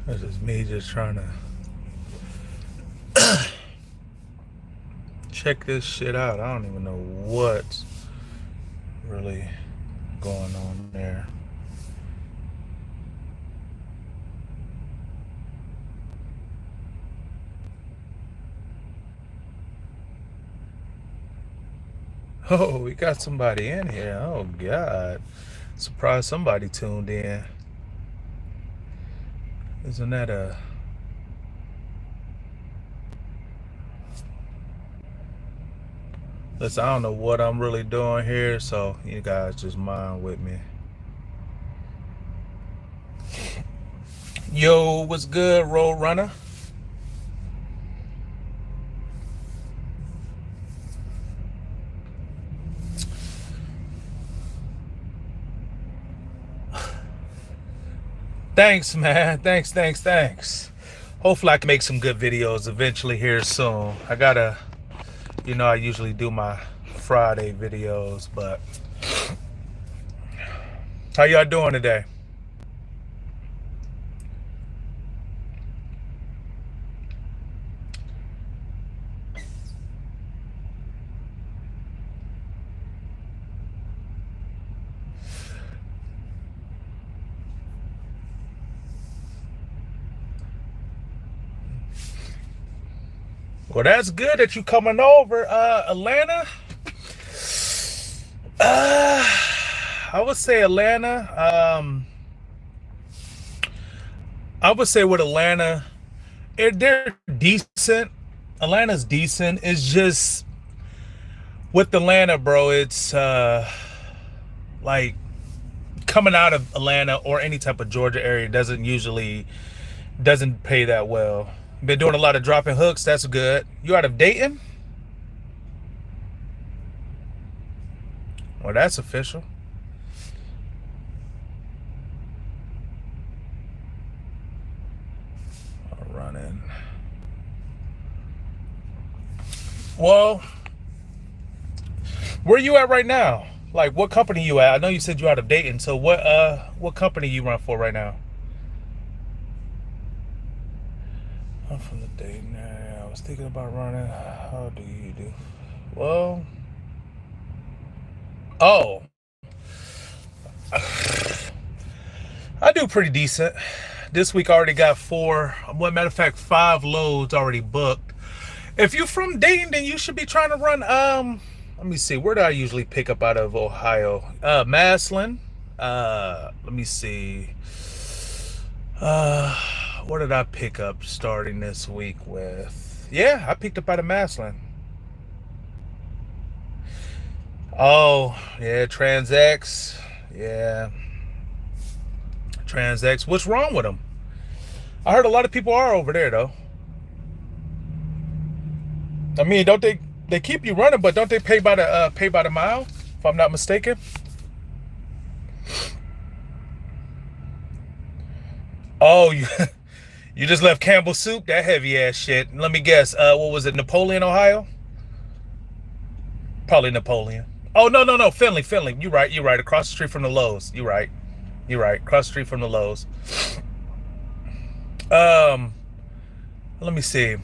This is me just trying to check this shit out. I don't even know what's really going on there. Oh, we got somebody in here. Oh, God. Surprised somebody tuned in. Isn't that a... Listen, I don't know what I'm really doing here, so you guys just mind with me. Yo, what's good, Road Runner? Thanks, man. Thanks. Hopefully I can make some good videos eventually here soon. I gotta, I usually do my Friday videos, but how y'all doing today? Well, that's good that you coming over, Atlanta. I would say Atlanta. I would say with Atlanta, they're decent. Atlanta's decent. It's just with Atlanta, bro. It's like coming out of Atlanta or any type of Georgia area doesn't pay that well. Been doing a lot of dropping hooks. That's good. You out of Dayton? Well, that's official. I'll run in. Well, where you at right now? Like, what company you at? I know you said you out of Dayton. So what company you run for right now? I'm from the Dayton area. I was thinking about running. How do you do? Well, oh, I do pretty decent. This week I already got matter of fact, 5 loads already booked. If you're from Dayton, then you should be trying to run, let me see, where do I usually pick up out of Ohio? Maslin. Let me see. What did I pick up starting this week with? Yeah, I picked up out of Maslin. Oh, yeah, TransX. Yeah. TransX. What's wrong with them? I heard a lot of people are over there though. I mean, don't they keep you running, but don't they pay by the mile, if I'm not mistaken? Oh, you you just left Campbell Soup, that heavy ass shit. Let me guess. What was it? Napoleon, Ohio? Probably Napoleon. Oh, no, Finley. You're right. Across the street from the Lowe's. You're right. Across the street from the Lowe's. Um, Let me see.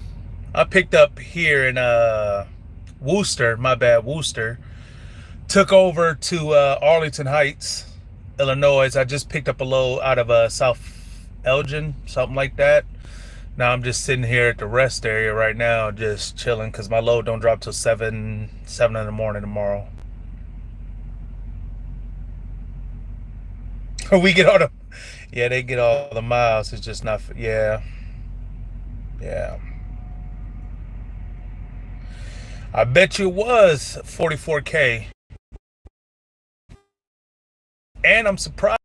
I picked up here in Worcester. My bad, Worcester. Took over to Arlington Heights, Illinois. I just picked up a load out of South Elgin, something like that. Now I'm just sitting here at the rest area right now, just chilling because my load don't drop till 7 in the morning tomorrow. We get all the, yeah, they get all the miles. It's just not, yeah. I bet you it was 44K, and I'm surprised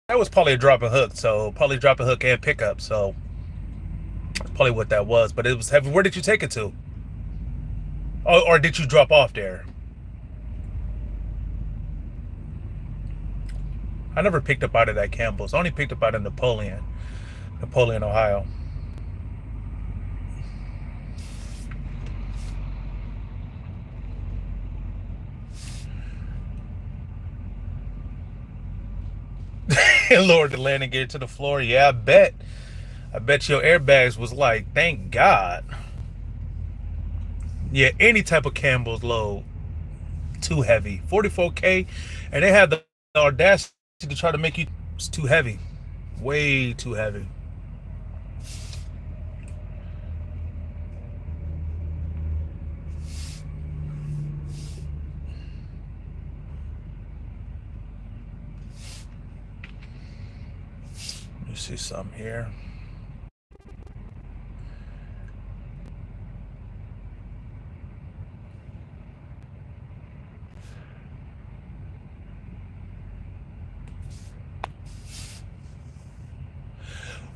that was probably a drop and hook. So probably drop and hook and pickup. So probably what that was. But it was heavy. Where did you take it to? Or did you drop off there? I never picked up out of that Campbell's. I only picked up out of Napoleon, Ohio. Lowered the landing gear to the floor. Yeah, I bet. I bet your airbags was like, thank God. Yeah, any type of Campbell's load, too heavy. 44K, and they had the audacity to try to make you. It's too heavy, way too heavy. Let me see some here.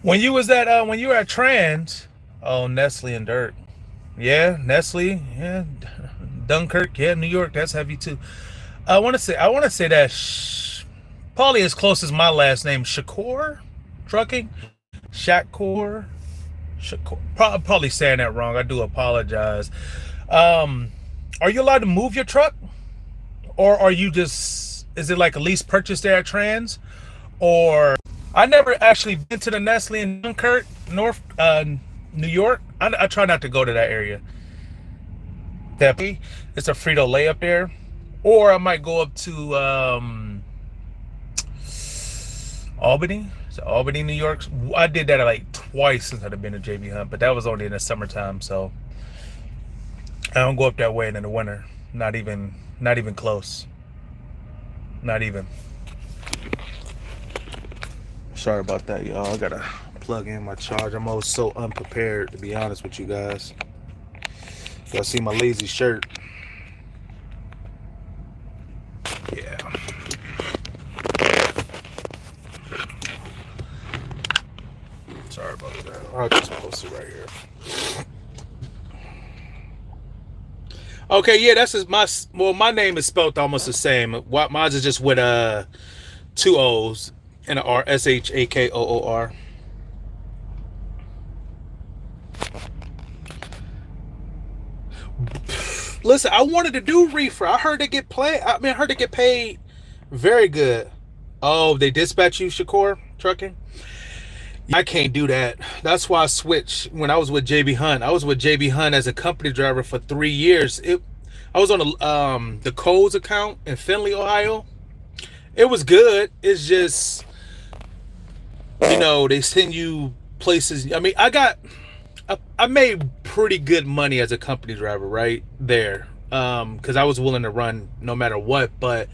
When you were at Trans, oh, Nestle and Dirt. Yeah, Nestle, yeah, Dunkirk, yeah, New York, that's heavy too. I want to say that probably as close as my last name, Shakur Trucking, Shakur, Shakur. Probably saying that wrong. I do apologize. Um, are you allowed to move your truck, or are you just? Is it like a lease purchase there at Trans, or I never actually been to the Nestle in Dunkirk, North New York. I try not to go to that area. That it's a Frito Lay up there, or I might go up to Albany. So Albany, New York. I did that like twice since I've been to JB Hunt, but that was only in the summertime. So I don't go up that way in the winter. Not even close. Not even. Sorry about that, y'all. I gotta plug in my charge. I'm always so unprepared, to be honest with you guys. Y'all see my lazy shirt? Yeah. Sorry about that. I'll just post it right here. Okay, yeah, that's just my. Well, my name is spelled almost the same. Mine is just with two O's and an R. Shakoor. Listen, I wanted to do reefer. I heard they get play. I mean, I heard they get paid very good. Oh, they dispatch you, Shakur Trucking? I can't do that. That's why I switched when I was with JB Hunt. I was with JB Hunt as a company driver for 3 years. I was on the Coles account in Findlay, Ohio. It was good. It's just they send you places. I mean, I made pretty good money as a company driver right there, because I was willing to run no matter what. But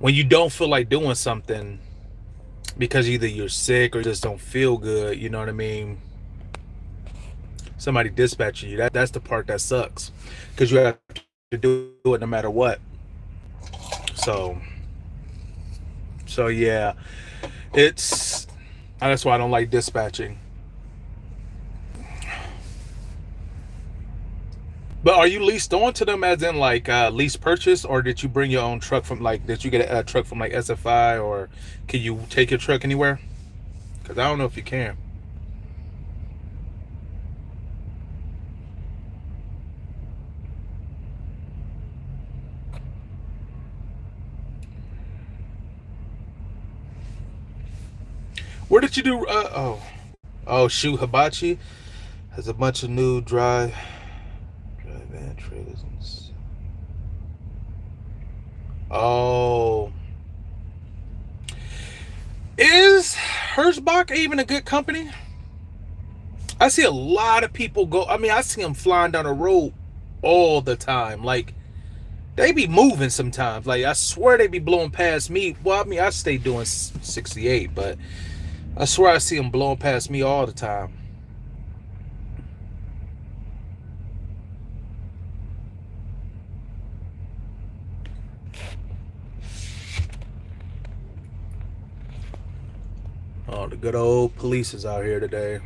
when you don't feel like doing something because either you're sick or just don't feel good, you know what I mean? Somebody dispatching you. That's the part that sucks, because you have to do it no matter what. So yeah, it's that's why I don't like dispatching. But are you leased on to them as in like lease purchase, or did you bring your own truck from like did you get a truck from like SFI, or can you take your truck anywhere? Because I don't know if you can. Where did you do? Shoot, Hibachi has a bunch of new dry van trailers. Oh, is Hirschbach even a good company? I see a lot of people go. I mean, I see them flying down the road all the time. Like they be moving sometimes. Like I swear they be blowing past me. Well, I mean, I stay doing 68, but I swear I see them blowing past me all the time. Oh, the good old police is out here today.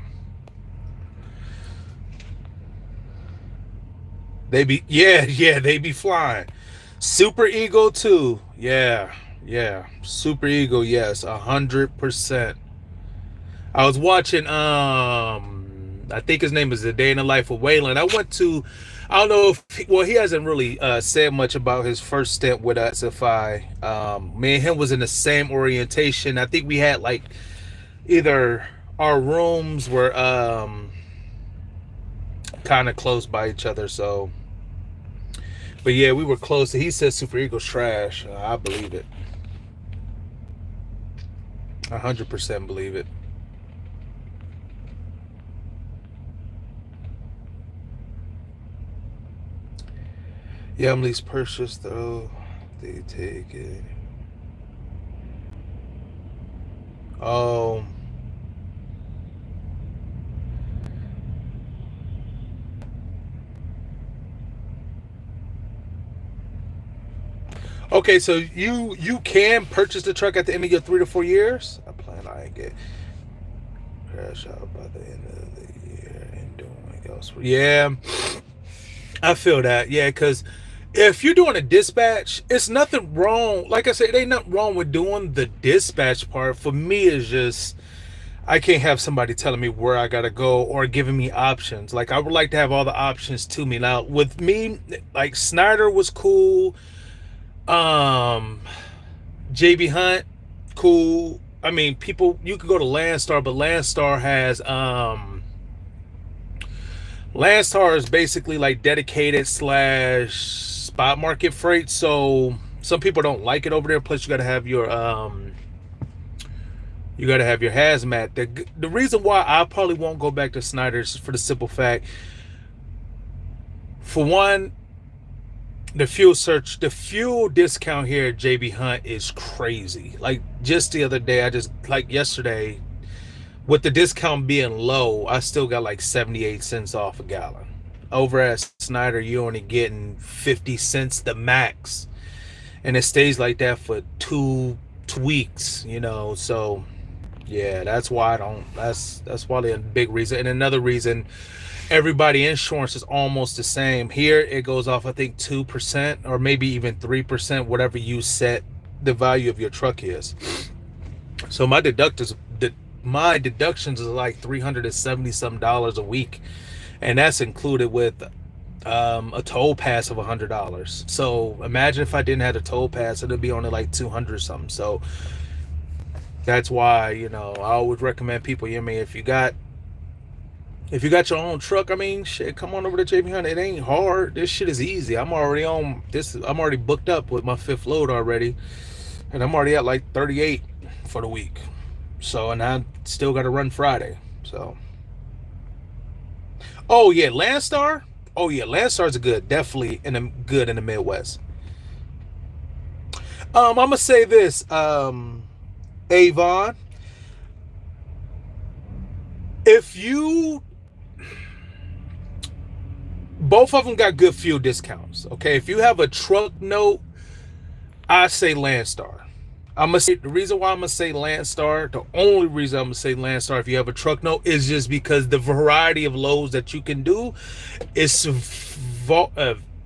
They be flying. Super Eagle too. Yeah. Super Eagle, yes, 100%. I was watching I think his name is The Day in the Life of Waylon. I don't know if he hasn't really said much about his first stint with SFI. Me and him was in the same orientation. I think we had like either our rooms were kind of close by each other, so. But yeah, we were close. He said Super Eagles trash. I believe it. 100% believe it. Yeah, I'm least purchased though. They take it. Oh. Okay, so you can purchase the truck at the end of your 3 to 4 years. I plan I get crash out by the end of the year and doing elsewhere. Yeah, I feel that. Yeah, because if you're doing a dispatch, it's nothing wrong. Like I said, it ain't nothing wrong with doing the dispatch part. For me, it's just I can't have somebody telling me where I gotta go or giving me options. Like I would like to have all the options to me. Now with me, like Snyder was cool. Um, JB Hunt, cool. I mean, people you could go to Landstar, but Landstar is basically like dedicated slash spot market freight. So some people don't like it over there. Plus, you gotta have your hazmat. The reason why I probably won't go back to Snyder's is for the simple fact, for one, the fuel discount here at JB Hunt is crazy. Like just the other day, like yesterday, with the discount being low, I still got like 78 cents off a gallon. Over at Snyder, you're only getting 50 cents the max. And it stays like that for two weeks, So yeah, that's why I don't that's probably a big reason. And another reason, everybody insurance is almost the same. Here it goes off I think 2% or maybe even 3%, whatever you set the value of your truck is. So my deductions is like $370 some dollars a week, and that's included with a toll pass of $100. So imagine if I didn't have a toll pass, it'd be only like 200 something. So that's why I always recommend people. If you got your own truck, I mean, shit, come on over to JB Hunt. It ain't hard. This shit is easy. I'm already booked up with my fifth load already, and I'm already at like 38 for the week. So, and I still got to run Friday. So, oh yeah, Landstar. Oh yeah, Landstar's good. Definitely good in the Midwest. I'm gonna say this, Avon. If you Both of them got good fuel discounts. Okay, if you have a truck note, I say Landstar. I'm gonna say the reason why I'm gonna say Landstar. The only reason I'm gonna say Landstar if you have a truck note is just because the variety of loads that you can do is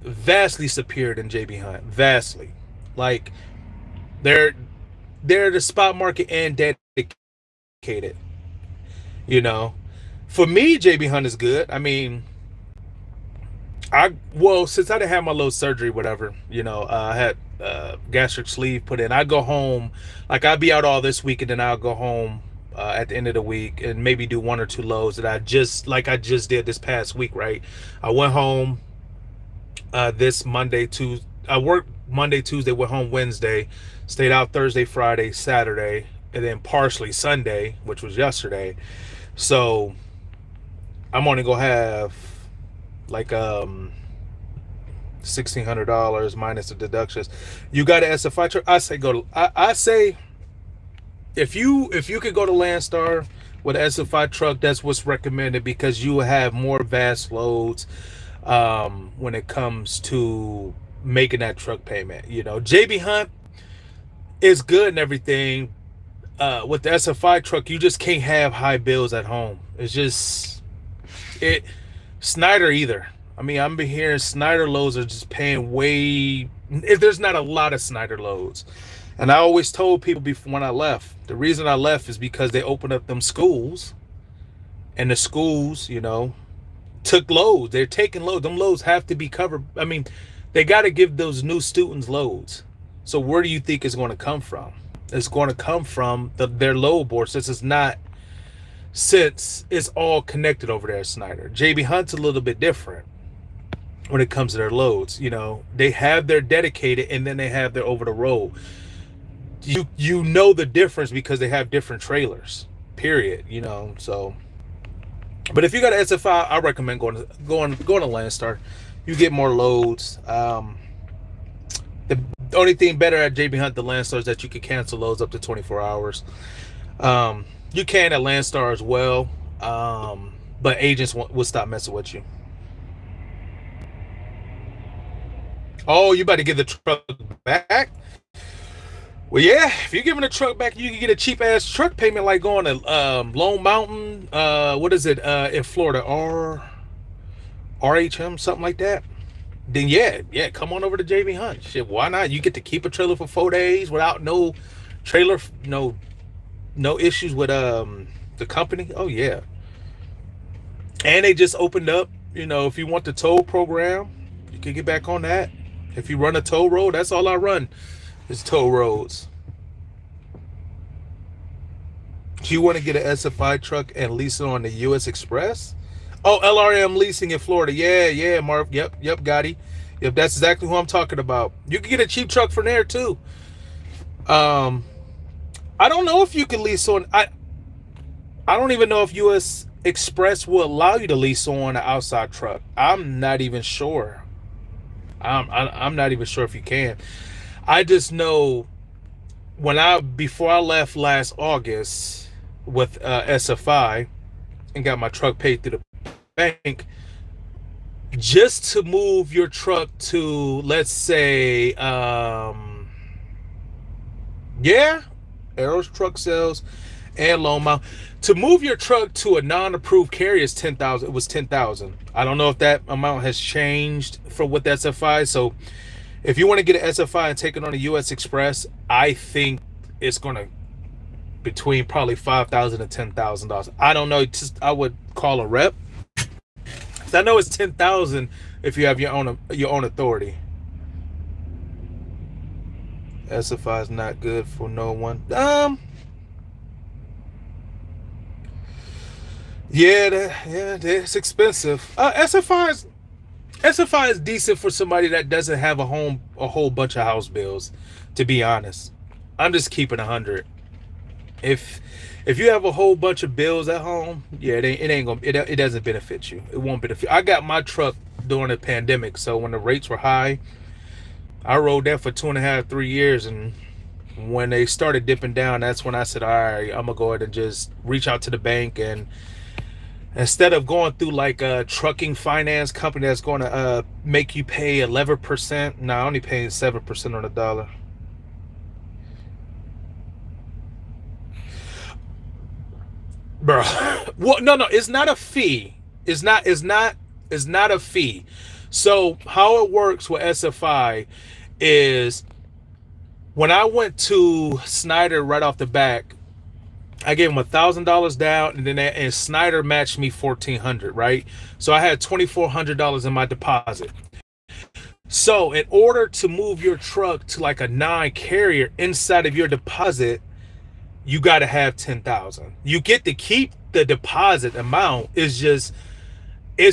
vastly superior than JB Hunt. Vastly, like they're the spot market and dedicated. You know, for me, JB Hunt is good. I mean, since I didn't have my little surgery, whatever, I had gastric sleeve put in. I go home, like I'll be out all this week, and then I'll go home at the end of the week and maybe do one or two loads that I just did this past week. Right, I went home this Monday, Tuesday. I worked Monday, Tuesday, went home Wednesday, stayed out Thursday, Friday, Saturday, and then partially Sunday, which was yesterday. So I'm only gonna have like $1,600 minus the deductions. You got an SFI truck? I say I say if you could go to Landstar with an SFI truck, that's what's recommended because you have more vast loads when it comes to making that truck payment. JB Hunt is good and everything. With the SFI truck, you just can't have high bills at home. It's just it. Snyder either. I mean, I'm been hearing Snyder loads are just paying way. If there's not a lot of Snyder loads, and I always told people before when I left, the reason I left is because they opened up them schools, and the schools, took loads. They're taking loads. Them loads have to be covered. I mean, they got to give those new students loads. So where do you think it's going to come from? It's going to come from their load boards. This is not since it's all connected over there at Snyder. JB Hunt's a little bit different when it comes to their loads. You know, they have their dedicated and then they have their over the road. You know the difference because they have different trailers. Period. You know, so. But if you got an SFI, I recommend going to Landstar. You get more loads. The only thing better at JB Hunt the Landstar is that you can cancel loads up to 24 hours. You can at Landstar as well, but agents will stop messing with you. Oh, you about to give the truck back? Well, yeah. If you're giving the truck back, you can get a cheap ass truck payment like going to Lone Mountain. What is it in Florida? RHM, something like that. Then yeah, come on over to JB Hunt. Shit, why not? You get to keep a trailer for 4 days without no trailer, no issues with the company. Oh yeah. And they just opened up, you know, if you want the toll program, you can get back on that. If you run a toll road, that's all I run is toll roads. Do you want to get an SFI truck and lease it on the US Express? Oh, LRM leasing in Florida. Yeah, Marv. Yep, Gotti. Yep, that's exactly who I'm talking about. You can get a cheap truck from there too. I don't know if you can lease on. I don't even know if US Express will allow you to lease on an outside truck. I'm not even sure. I'm not even sure if you can. I just know before I left last August with SFI and got my truck paid through the bank, just to move your truck to, let's say, Arrows Truck Sales and Lone Mountain, to move your truck to a non-approved carrier is $10,000. It was $10,000. I don't know if that amount has changed for with SFI. So if you want to get an SFI and take it on a US Express, I think it's gonna between probably $5,000 and $10,000. I don't know. I would call a rep. I know it's $10,000 if you have your own authority. SFI is not good for no one. It's expensive. SFI is decent for somebody that doesn't have a whole bunch of house bills. To be honest, I'm just keeping 100. If you have a whole bunch of bills at home, yeah, it doesn't benefit you. It won't benefit. I got my truck during the pandemic, so when the rates were high, I rode that for 2.5, 3 years, and when they started dipping down, that's when I said, all right, I'm gonna go ahead and just reach out to the bank, and instead of going through like a trucking finance company that's going to make you pay 11%, no, I only paying 7% on the dollar. Bro, well, no, it's not a fee. It's not a fee. So how it works with SFI is when I went to Snyder right off the back, I gave him $1,000 down, and then Snyder matched me $1,400, right? So I had $2,400 in my deposit. So in order to move your truck to like a non-carrier inside of your deposit, you got to have $10,000. You get to keep the deposit amount. It's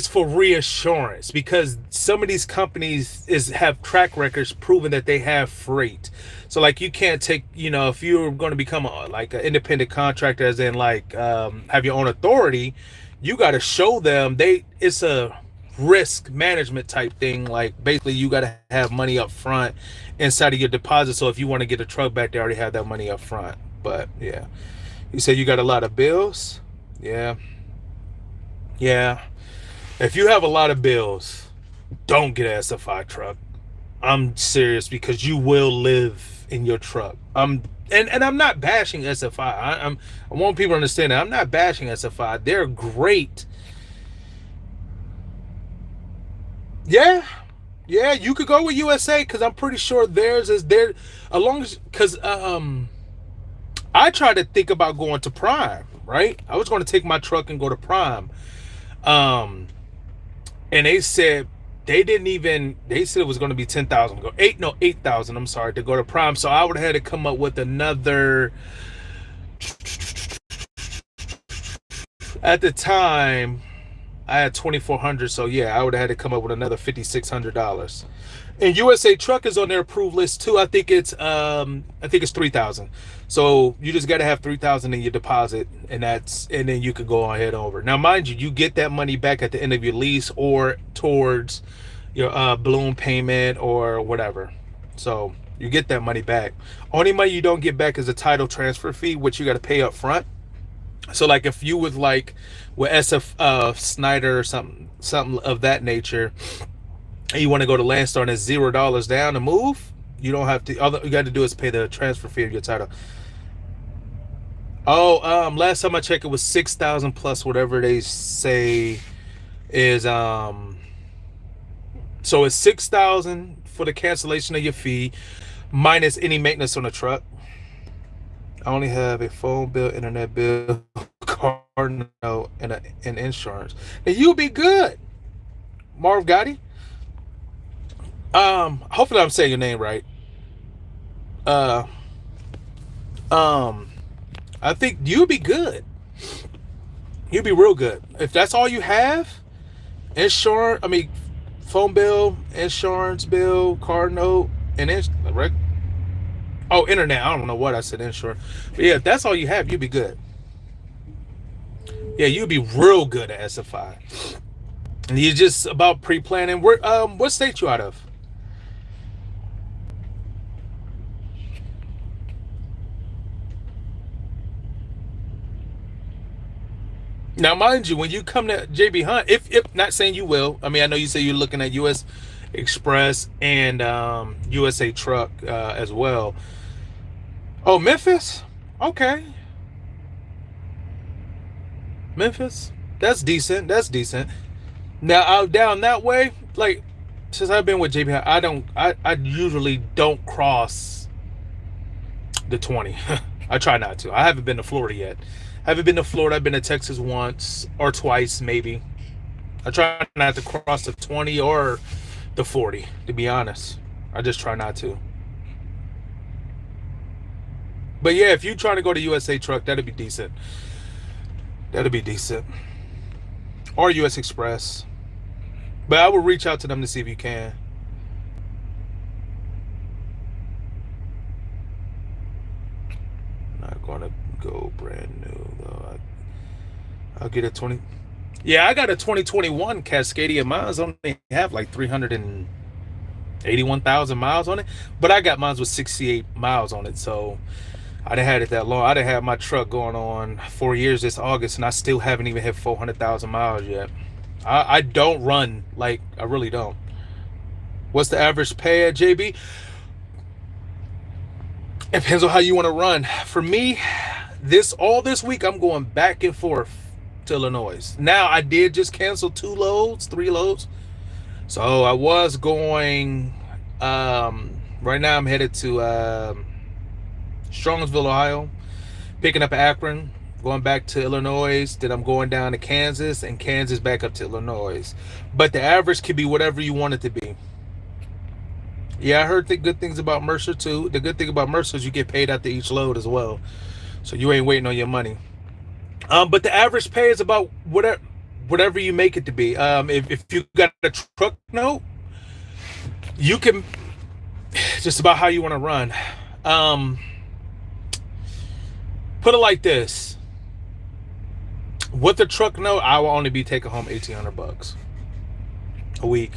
for reassurance, because some of these companies have track records proving that they have freight. So like you can't take, if you're going to become like an independent contractor, as in like have your own authority, you got to show them it's a risk management type thing. Like basically you got to have money up front inside of your deposit. So if you want to get a truck back, they already have that money up front. But yeah, you said you got a lot of bills. Yeah. If you have a lot of bills, don't get an SFI truck. I'm serious, because you will live in your truck. And I'm not bashing SFI. I want people to understand that I'm not bashing SFI. They're great. Yeah, you could go with USA, because I'm pretty sure theirs is there. Because I tried to think about going to Prime, right? I was going to take my truck and go to Prime. And they said they said it was going to be 10,000. 8,000. I'm sorry, to go to Prime. So I would have had to come up with another At the time, I had 2,400, so yeah, I would have had to come up with another $5,600. And USA Truck is on their approved list too. I think it's 3,000. So you just got to have 3,000 in your deposit, and then you could go on head over. Now, mind you, you get that money back at the end of your lease or towards your balloon payment or whatever. So you get that money back. Only money you don't get back is a title transfer fee, which you got to pay up front. So like if you would like with SF Snyder or something of that nature, and you want to go to Landstar and it's $0 down to move, you don't have to. All you got to do is pay the transfer fee of your title. Oh, last time I checked, it was 6,000 plus whatever they say is So it's 6,000 for the cancellation of your fee, minus any maintenance on the truck. I only have a phone bill, internet bill, car note, and insurance. And you'll be good, Marv Gotti. Hopefully I'm saying your name right. Uh, I think you'll be good. You'll be real good. If that's all you have, phone bill, insurance bill, car note, and right? Oh, internet. I don't know what I said, insurance. But yeah, if that's all you have, you'll be good. Yeah, you'll be real good at SFI. And you just about pre-planning. What state you out of? Now, mind you, when you come to JB Hunt, if not saying you will, I mean, I know you say you're looking at US Express and USA Truck as well. Oh, Memphis? Okay. Memphis? That's decent. That's decent. Now, out down that way, like, since I've been with JB Hunt, I usually don't cross the 20. I try not to. I haven't been to Florida yet. I haven't been to Florida. I've been to Texas once or twice, maybe. I try not to cross the 20 or the 40, to be honest. I just try not to. But yeah, if you're trying to go to USA Truck, that'd be decent. That'd be decent. Or US Express. But I will reach out to them to see if you can. Not gonna go brand new though. I'll get a 20. Yeah, I got a 2021 Cascadia. Mine's only have like 381,000 miles on it, but I got mine with 68 miles on it, so I done had it that long. I done had my truck going on 4 years this August, and I still haven't even hit 400,000 miles yet. I don't run, like, I really don't. What's the average pay at JB? It depends on how you want to run. For me, all this week, I'm going back and forth to Illinois. Now, I did just cancel 3 loads. So I was going, right now I'm headed to Strongsville, Ohio, picking up Akron, going back to Illinois, then I'm going down to Kansas, and Kansas back up to Illinois. But the average could be whatever you want it to be. Yeah, I heard the good things about Mercer too. The good thing about Mercer is you get paid after each load as well, so you ain't waiting on your money. But the average pay is about whatever you make it to be. If you got a truck note, you can just about how you want to run. Put it like this: with the truck note, I will only be taking home $1,800 a week,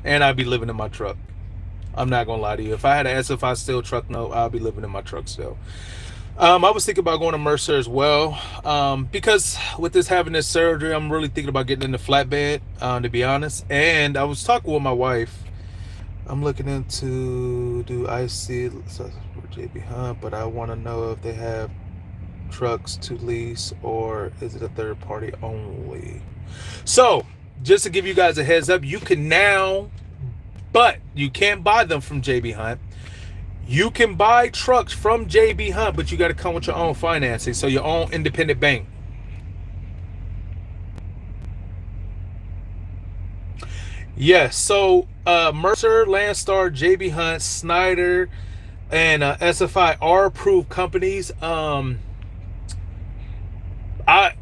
and I'd be living in my truck. I'm not gonna lie to you. If I had an SFI still truck note, I'll be living in my truck still. I was thinking about going to Mercer as well, because with having this surgery, I'm really thinking about getting in the flatbed, to be honest. And I was talking with my wife. I'm looking into do IC for JB Hunt, but I want to know if they have trucks to lease or is it a third party only. So just to give you guys a heads up, you can now, but you can't buy them from JB Hunt. You can buy trucks from JB Hunt, but you got to come with your own financing, so your own independent bank. Yes, so Mercer, Landstar, JB Hunt, Snyder, and SFI are approved companies.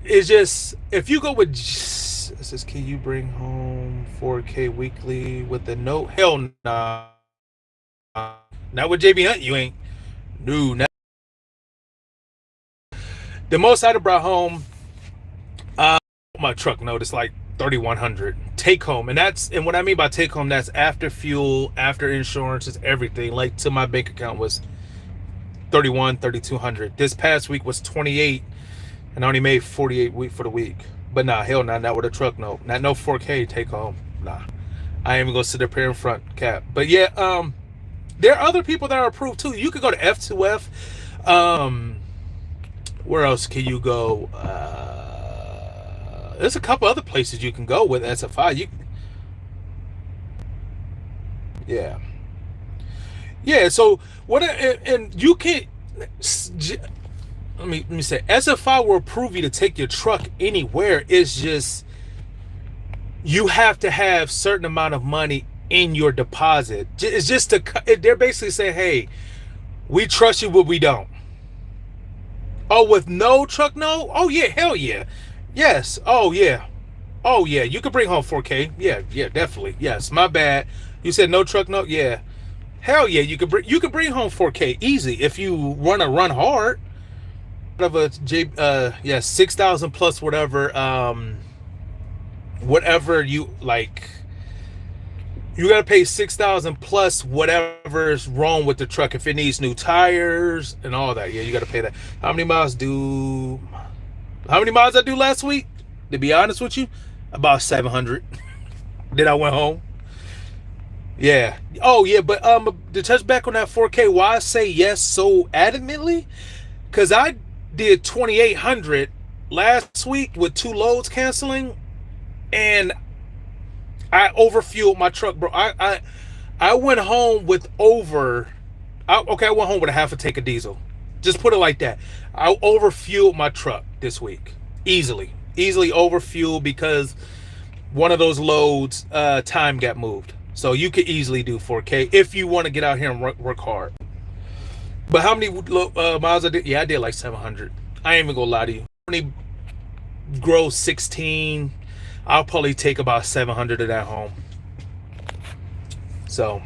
It's just if you go with it says, can you bring home 4K weekly with the note? Hell nah. Not with JB Hunt, you ain't. No, not. The most I'd have brought home, uh, my truck note is like 3,100 take home, and what I mean by take home, that's after fuel, after insurance, is everything. Like to my bank account was 3,200. This past week was 28, and I only made 48 week for the week. But nah, hell nah, not with a truck note, not no 4K take home. Nah, I ain't even gonna sit up here in front cap. But yeah, there are other people that are approved too. You could go to F2F. Where else can you go? There's a couple other places you can go with SFI. Yeah, yeah. So what? And you can. Let me say, SFI will approve you to take your truck anywhere. It's just you have to have certain amount of money in your deposit. It's just they're basically saying, hey, we trust you, but we don't. Oh, with no truck, no? Oh yeah, hell yeah. Yes. Oh yeah. Oh yeah. You could bring home 4K. Yeah, yeah, definitely. Yes. My bad. You said no truck, no? Yeah. Hell yeah, you could bring home 4K easy if you wanna run hard. Of a yeah, 6,000 plus whatever you like. You gotta pay 6,000 plus whatever's wrong with the truck. If it needs new tires and all that, yeah, you gotta pay that. How many miles I do last week? To be honest with you, about 700. Then I went home. Yeah. Oh yeah, but to touch back on that 4K, why I say yes so adamantly? Cause I did 2,800 last week with 2 loads canceling, and I overfueled my truck, bro. I went home with I went home with a half a tank of diesel. Just put it like that. I overfueled my truck this week. Easily overfueled because one of those loads time got moved. So you could easily do 4K if you want to get out here and work hard. But how many miles I did? Yeah, I did like 700. I ain't even gonna lie to you. Only grow 16. I'll probably take about 700 of that home. So,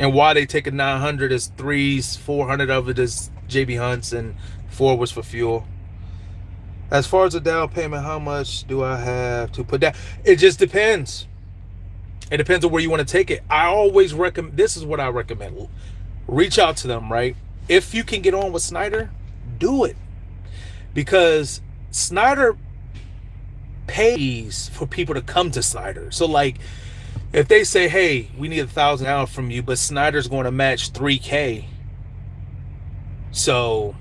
and why they take a 900 is 400 of it is JB Hunts, and 4 was for fuel. As far as the down payment, how much do I have to put down? It just depends. It depends on where you want to take it. I always recommend, this is what I recommend. Reach out to them, right? If you can get on with Snyder, do it. Because Snyder pays for people to come to Snyder. So like, if they say, hey, we need $1,000 out from you, but Snyder's going to match 3K. So,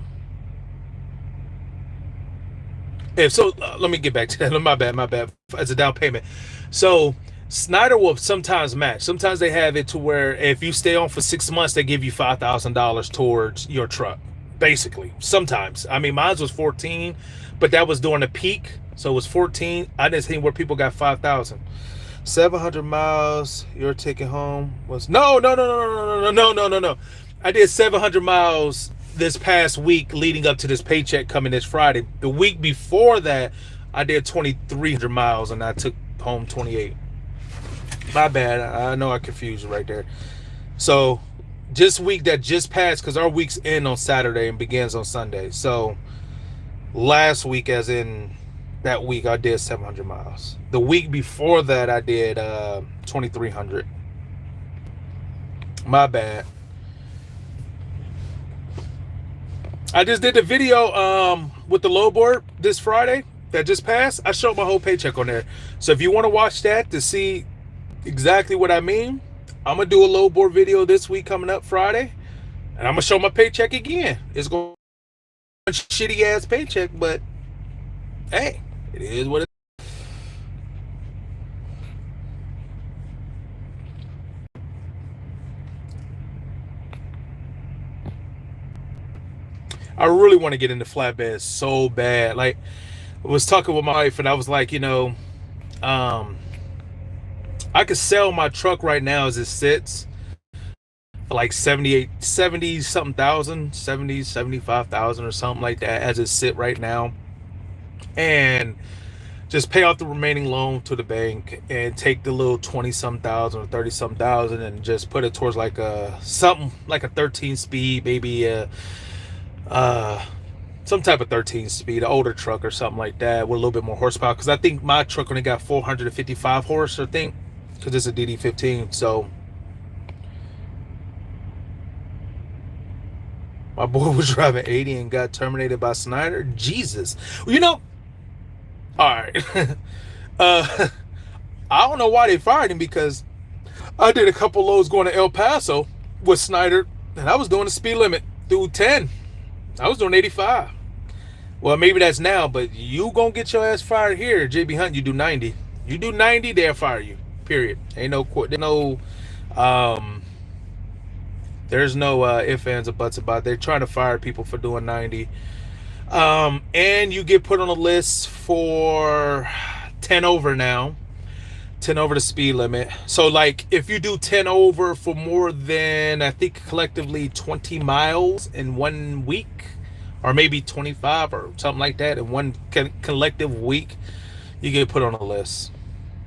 let me get back to that. My bad. As a down payment. So, Snyder will sometimes match. Sometimes they have it to where if you stay on for 6 months, they give you $5,000 towards your truck. Basically, sometimes. I mean, mine was 14, but that was during the peak, so it was 14. I didn't see where people got 5,000. 700 miles you're taking home was no. I did 700 miles this past week leading up to this paycheck coming this Friday. The week before that, I did 2,300 miles and I took home 28. My bad. I know I confused you right there. So, just week that just passed, because our weeks end on Saturday and begins on Sunday. So, last week, as in that week, I did 700 miles. The week before that, I did 2,300. My bad. I just did the video with the low board this Friday that just passed. I showed my whole paycheck on there. So if you want to watch that to see exactly what I mean, I'm going to do a low board video this week coming up Friday. And I'm going to show my paycheck again. It's going to be a shitty ass paycheck, but hey, it is what it is. I really want to get into flatbeds so bad. Like, I was talking with my wife and I was like, I could sell my truck right now as it sits. like 78, 70 something thousand, 70, 75,000 or something like that as it sit right now. And just pay off the remaining loan to the bank and take the little 20 some thousand or 30 some thousand and just put it towards like a something like a 13 speed, maybe uh some type of 13 speed, an older truck or something like that with a little bit more horsepower, because I think my truck only got 455 horse, I think, because it's a DD15. So my boy was driving 80 and got terminated by Snyder. Jesus. You know, all right. I don't know why they fired him, because I did a couple loads going to El Paso with Snyder, and I was doing the speed limit through 10. I was doing 85. Well, maybe that's now, but you gonna get your ass fired here, JB Hunt. You do 90. You do 90, they'll fire you. Period. Ain't no there's no ifs, ands, or buts about it. They're trying to fire people for doing 90. And you get put on a list for 10 over now. 10 over the speed limit. So like if you do 10 over for more than, I think collectively 20 miles in 1 week, or maybe 25 or something like that in one collective week, you get put on a list.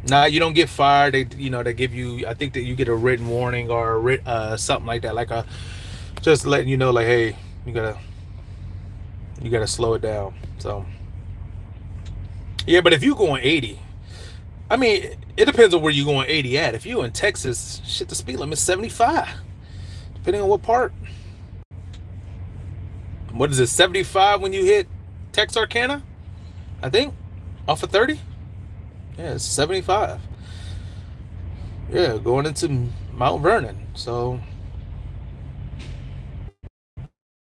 Now you don't get fired. They give you, I think that you get a written warning or something like that, like just letting you know, like, hey, you gotta slow it down. So yeah, but if you going 80, I mean, it depends on where you're going 80 at. If you're in Texas, shit, the speed limit's 75, depending on what part. What is it, 75 when you hit Texarkana? I think, off of 30? Yeah, it's 75. Yeah, going into Mount Vernon. So,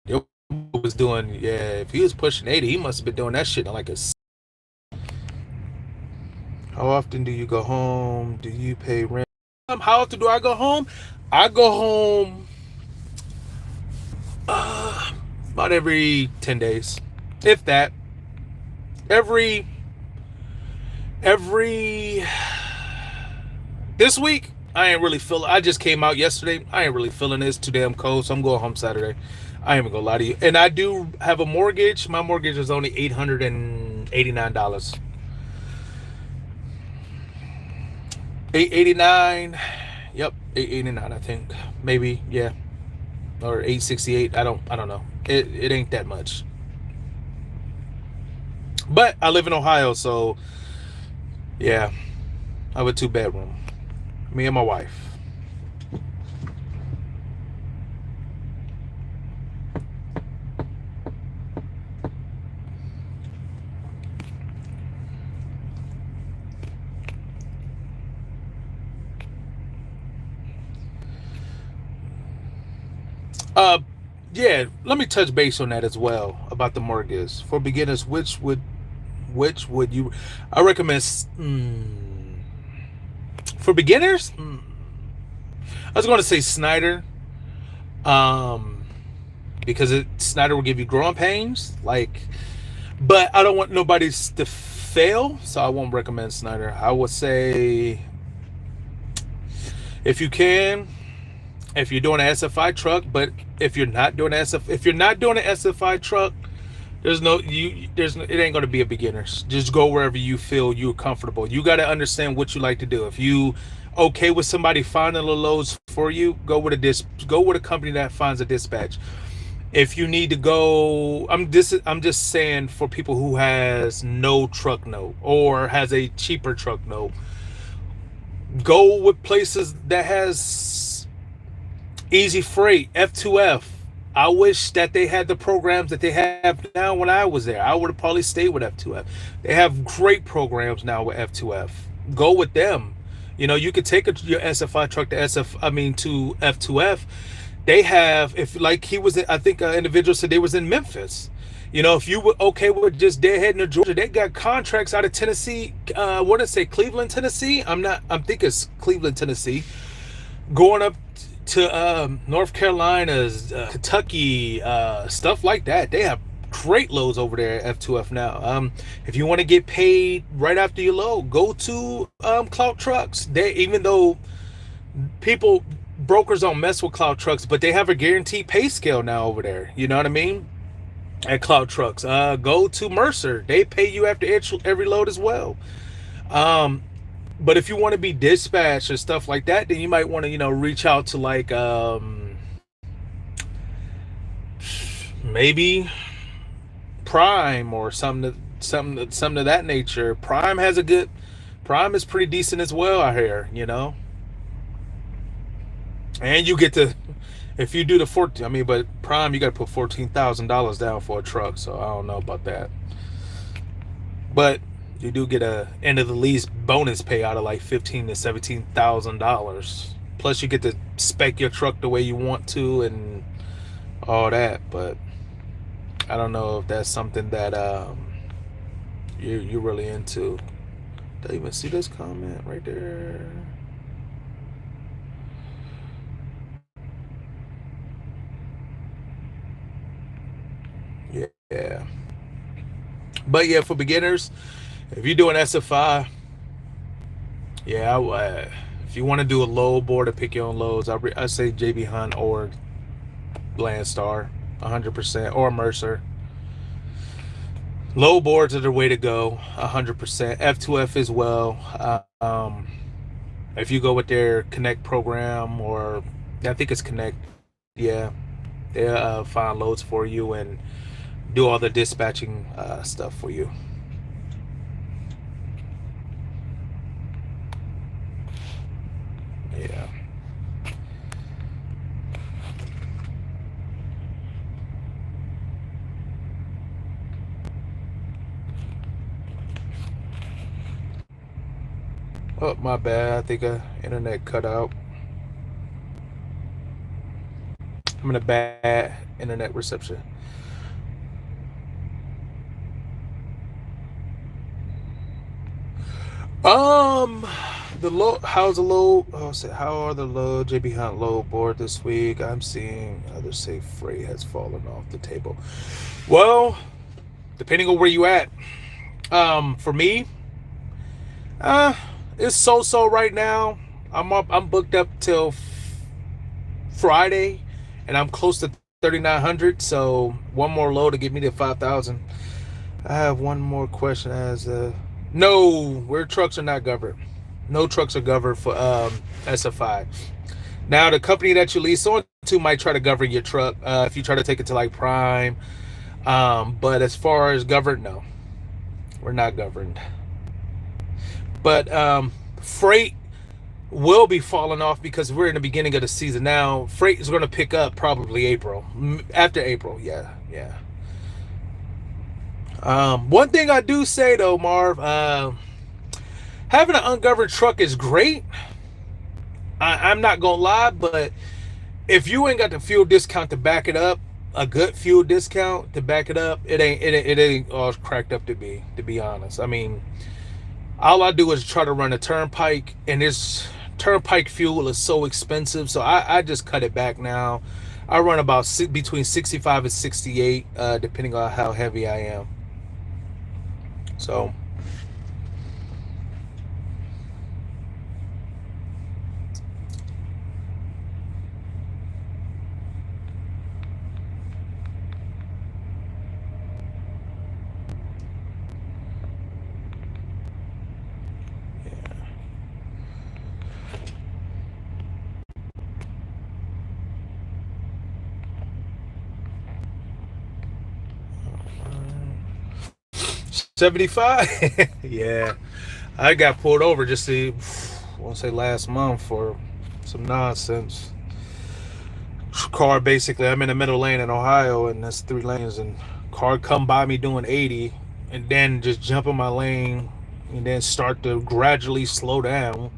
it was doing, yeah, if he was pushing 80, he must have been doing that shit on like a... How often do you go home? Do you pay rent? How often do I go home? I go home about every 10 days, if that. Every this week I ain't really feeling. I just came out yesterday. I ain't really feeling this. Too damn cold, so I'm going home Saturday. I ain't even gonna lie to you. And I do have a mortgage. My mortgage is only $889. $889. Yep, $889. I think, maybe, yeah, or $868. I don't know. It ain't that much. But I live in Ohio, so yeah, I have a 2-bedroom. Me and my wife. Yeah, let me touch base on that as well about the mortgage for beginners. Which would you? I recommend for beginners. I was going to say Snyder, because Snyder will give you growing pains, like, but I don't want nobody to fail, so I won't recommend Snyder. I would say, if you can, if you're doing an SFI truck, but if you're not doing an SFI truck, it ain't going to be a beginner's. Just go wherever you feel you're comfortable. You got to understand what you like to do. If you okay with somebody finding the loads for you, go with a company that finds a dispatch. If you need to go, I'm just saying, for people who has no truck note or has a cheaper truck note, go with places that has easy freight, F2F. I wish that they had the programs that they have now. When I was there, I would have probably stayed with F2F. They have great programs now with F2F. Go with them. You could take your SFI truck to to F2F. They have, I think an individual said they was in Memphis. If you were okay with just deadheading to Georgia, they got contracts out of Tennessee. What did I say? Cleveland, Tennessee. I'm thinking it's Cleveland, Tennessee. Going up to North Carolina, Kentucky, stuff like that. They have great loads over there at F2F now. If you want to get paid right after your load, go to Clout Trucks. Even though people brokers don't mess with Cloud Trucks, but they have a guaranteed pay scale now over there. You know what I mean? At Cloud Trucks, go to Mercer. They pay you after every load as well. Um, but if you want to be dispatched and stuff like that, then you might want to, reach out to like maybe Prime or something of that nature. Prime is pretty decent as well out here. And you get to, if you do the 14, I mean, but Prime, you got to put $14,000 down for a truck. So I don't know about that. But you do get a end of the lease bonus payout of like $15,000 to $17,000. Plus, you get to spec your truck the way you want to and all that. But I don't know if that's something that you're really into. Did I even see this comment right there? Yeah. But yeah, for beginners, if you're doing SFI, yeah, if you want to do a load board to pick your own loads, I say JB Hunt or Landstar, 100%, or Mercer. Low boards are the way to go, 100%. F2F as well. If you go with their Connect program, or I think it's Connect, yeah, they'll find loads for you and do all the dispatching stuff for you. Yeah. Oh, my bad. I think internet cut out. I'm in a bad internet reception. The low. How's the low? Oh, how are the low JB Hunt low board this week? I'm seeing others say freight has fallen off the table. Well, depending on where you at. For me, it's so right now. I'm booked up till Friday, and I'm close to 3,900. So one more load to get me to 5,000. I have one more question. No, where trucks are not governed. No trucks are governed for SFI. Now, the company that you lease on to might try to govern your truck if you try to take it to like Prime. But as far as governed, no, we're not governed. But freight will be falling off because we're in the beginning of the season now. Freight is going to pick up probably after April. Yeah. One thing I do say though, Marv, having an ungoverned truck is great. I'm not gonna lie, but if you ain't got the fuel discount to back it up, a good fuel discount to back it up, it ain't all cracked up to be. To be honest, I mean, all I do is try to run a turnpike, and this turnpike fuel is so expensive, so I just cut it back now. I run about between 65 and 68, depending on how heavy I am. So. $75. Yeah, I got pulled over just I want to say last month for some nonsense. Car, basically, I'm in the middle lane in Ohio, and that's 3 lanes, and car come by me doing 80, and then just jump in my lane, and then start to gradually slow down.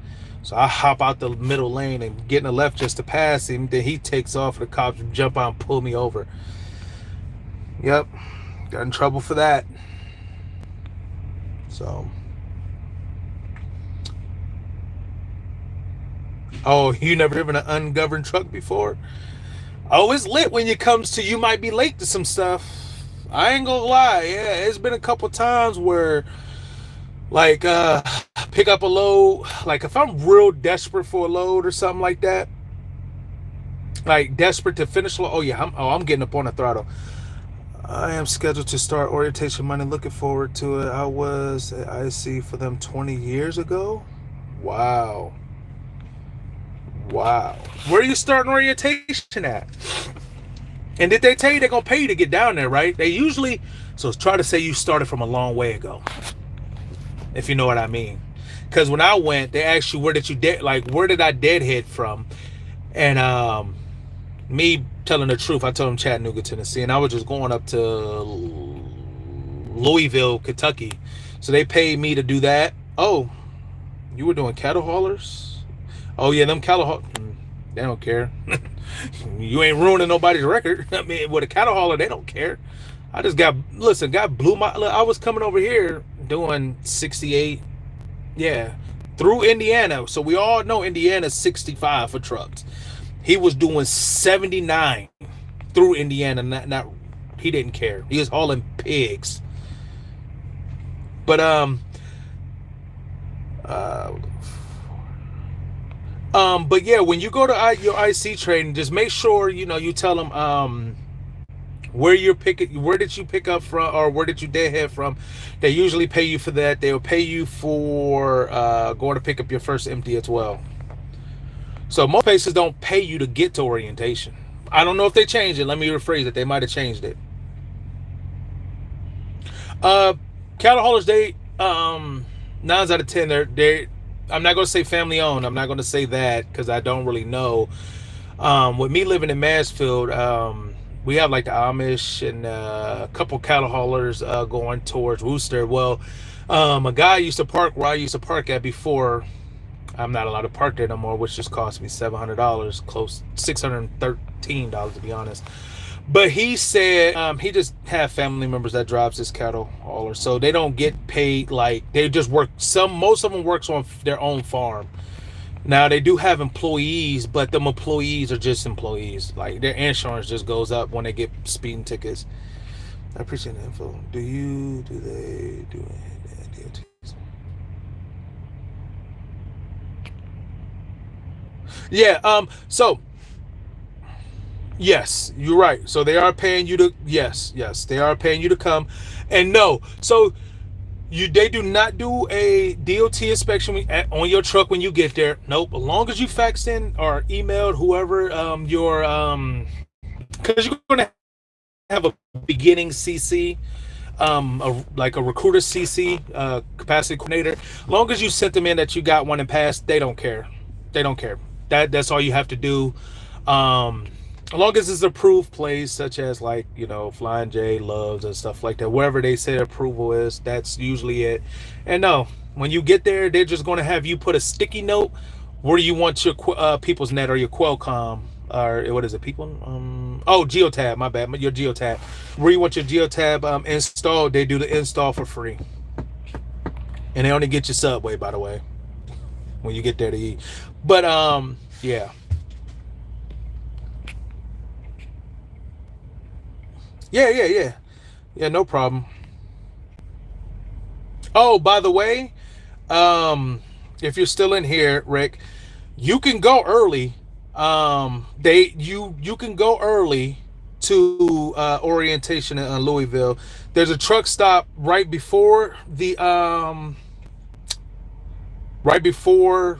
So I hop out the middle lane and get in the left just to pass him. Then he takes off, and the cops jump out and pull me over. Yep, got in trouble for that. So, oh, you never driven an ungoverned truck before? Oh, it's lit when it comes to you might be late to some stuff. I ain't gonna lie. Yeah, it's been a couple times where, like, pick up a load. Like, if I'm real desperate for a load or something like that, like desperate to finish. Oh yeah, I'm getting up on the throttle. I am scheduled to start orientation Monday. Looking forward to it. I was at IC for them 20 years ago. Wow. Wow. Where are you starting orientation at? And did they tell you they're going to pay you to get down there, right? They usually, so try to say you started from a long way ago, if you know what I mean. Because when I went, they asked you, where did you, where did I deadhead from? And me telling the truth, I told them Chattanooga, Tennessee, and I was just going up to Louisville, Kentucky. So they paid me to do that. Oh, you were doing cattle haulers? Oh yeah, them cattle haulers, they don't care. You ain't ruining nobody's record. I mean, with a cattle hauler, they don't care. I just got, listen, God blew my, I was coming over here doing 68, yeah, through Indiana. So we all know Indiana's 65 for trucks. He was doing 79 through Indiana. Not he didn't care. He was hauling pigs. But but yeah, when you go to your IC training, just make sure you tell them where you're picking, where did you pick up from, or where did you deadhead from. They usually pay you for that. They will pay you for going to pick up your first empty as well. So most places don't pay you to get to orientation. I don't know if they changed it. Let me rephrase it. They might have changed it. Cattle haulers, they 9 out of 10, they I'm not going to say family owned. I'm not going to say that because I don't really know. With me living in Mansfield, we have like the Amish and a couple cattle haulers going towards Worcester. Well, a guy used to park where I used to park at before. I'm not allowed to park there no more, which just cost me $700, close $613 to be honest. But he said he just have family members that drives his cattle hauler, so they don't get paid. Like they just work. Most of them works on their own farm. Now they do have employees, but them employees are just employees. Like their insurance just goes up when they get speeding tickets. I appreciate the info. Do they do DOTs? Yeah. So. Yes, you're right. So they are paying you to, yes, they are paying you to come. And no, so they do not do a DOT inspection on your truck when you get there. Nope. As long as you faxed in or emailed whoever because you're going to have a beginning CC, like a recruiter CC, capacity coordinator. As long as you sent them in that you got one and passed, they don't care. They don't care. That's all you have to do. As long as it's approved place, such as like Flying J, Loves, and stuff like that, wherever they say approval is, that's usually it. And no, when you get there, they're just going to have you put a sticky note where you want your people's net or your Qualcomm, or what is it, people? Oh, Geotab, my bad, your Geotab. Where you want your Geotab installed, they do the install for free, and they only get you Subway, by the way, when you get there to eat. But yeah. Yeah, no problem. Oh, by the way, if you're still in here, Rick, you can go early. You can go early to orientation in Louisville. There's a truck stop right before the right before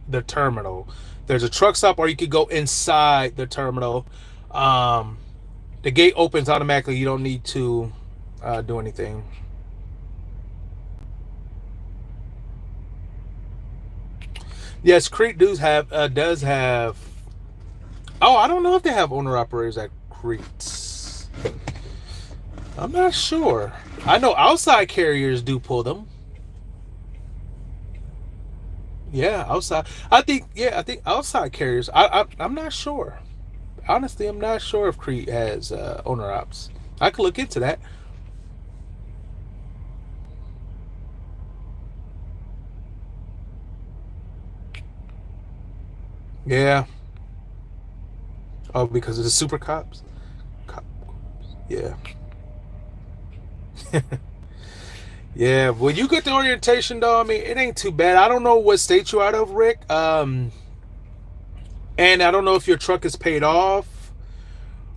the terminal. There's a truck stop, or you could go inside the terminal. The gate opens automatically. You don't need to do anything. Yes, Crete does have. Oh, I don't know if they have owner operators at Crete. I'm not sure. I know outside carriers do pull them. Yeah, outside. I think outside carriers. I'm not sure. Honestly, I'm not sure if Crete has owner ops. I could look into that. Yeah. Oh, because of the super cops. Yeah. Yeah. Well, you get the orientation though. I mean, it ain't too bad. I don't know what state you out of, Rick. And I don't know if your truck is paid off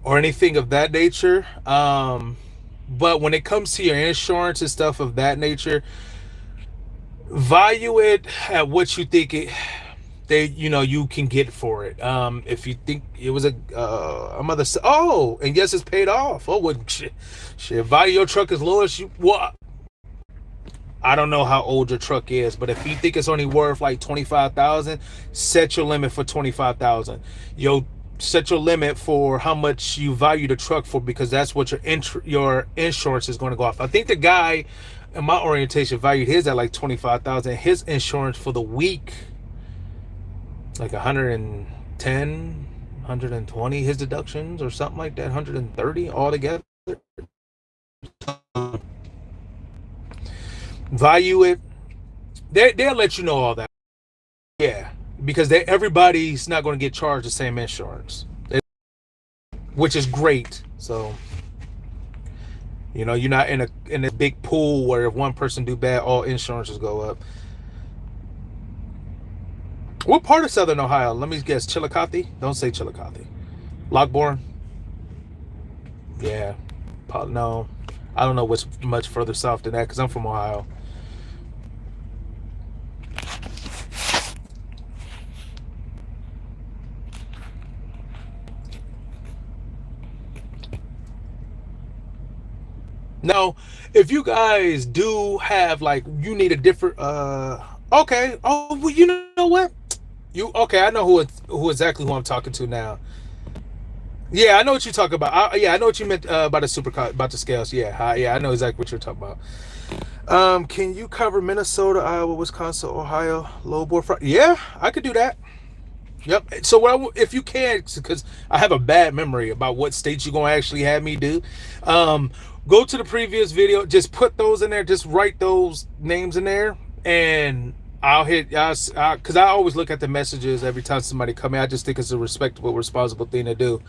or anything of that nature. But when it comes to your insurance and stuff of that nature, value it at what you think you can get for it. If you think it was a mother, oh, and yes, it's paid off. Oh, well, shit, value your truck as low as you. Well, I don't know how old your truck is, but if you think it's only worth like 25,000, set your limit for 25,000. Yo, set your limit for how much you value the truck for, because that's what your insurance is going to go off. I think the guy in my orientation valued his at like 25,000. His insurance for the week like 110, 120, his deductions or something like that, 130 altogether. Value it. They'll let you know all that. Yeah, because everybody's not going to get charged the same insurance, which is great. So you're not in a big pool where if one person do bad, all insurances go up. What part of Southern Ohio? Let me guess. Chillicothe? Don't say Chillicothe. Lockbourne? Yeah. No. I don't know what's much further south than that because I'm from Ohio. Now, if you guys do have like you need a different okay. Oh, well, you know what? Okay, I know who exactly who I'm talking to now. Yeah, I know what you're talking about. I know what you meant about about the scales. Yeah, I know exactly what you're talking about. Can you cover Minnesota, Iowa, Wisconsin, Ohio, low board? Yeah, I could do that. Yep. So if you can, because I have a bad memory about what states you're gonna actually have me do. Go to the previous video. Just put those in there. Just write those names in there, and I'll hit. Because I always look at the messages every time somebody come in. I just think it's a respectable, responsible thing to do.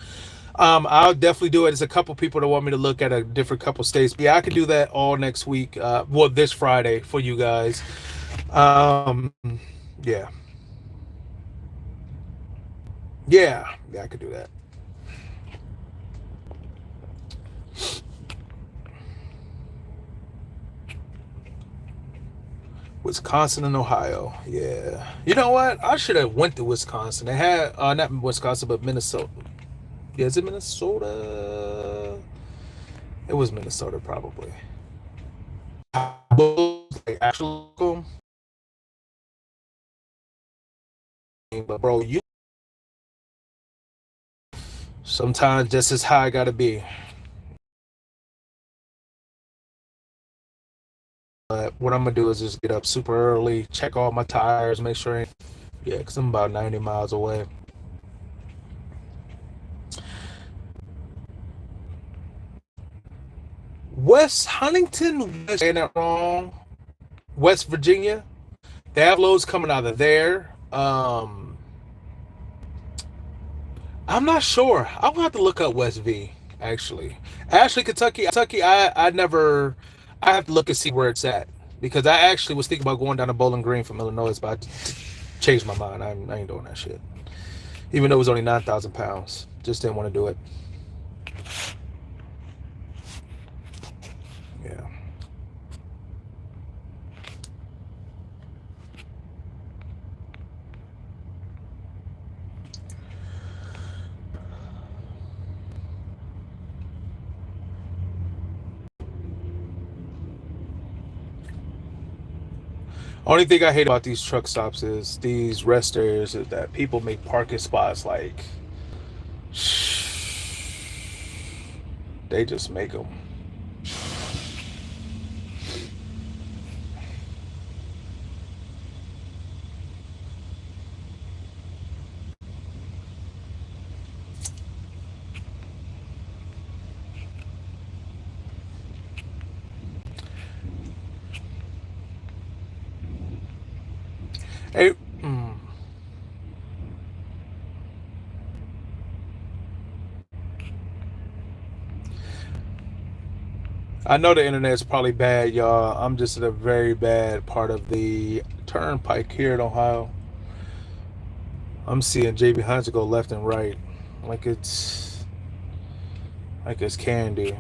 I'll definitely do it. There's a couple people that want me to look at a different couple states. Yeah, I could do that all next week. Well, this Friday for you guys. Yeah. Yeah, I could do that. Wisconsin and Ohio. Yeah. You know what? I should have went to Wisconsin. They had not Wisconsin, but Minnesota. Yeah, is it Minnesota? It was Minnesota, probably. Actual, but bro, you sometimes just as high I gotta be. But what I'm gonna do is just get up super early, check all my tires, make sure. Yeah, because I'm about 90 miles away. West Huntington, saying that wrong. West Virginia. They have loads coming out of there. I'm not sure. I'll have to look up West V. Actually, Kentucky. I never. I have to look and see where it's at because I actually was thinking about going down to Bowling Green from Illinois, but I changed my mind. I ain't doing that shit. Even though it was only 9,000 pounds, just didn't want to do it. Yeah. Only thing I hate about these truck stops is these rest areas is that people make parking spots like they just make them. Hey, I know the internet is probably bad, y'all. I'm just in a very bad part of the turnpike here in Ohio. I'm seeing JB Hunter go left and right, like it's candy.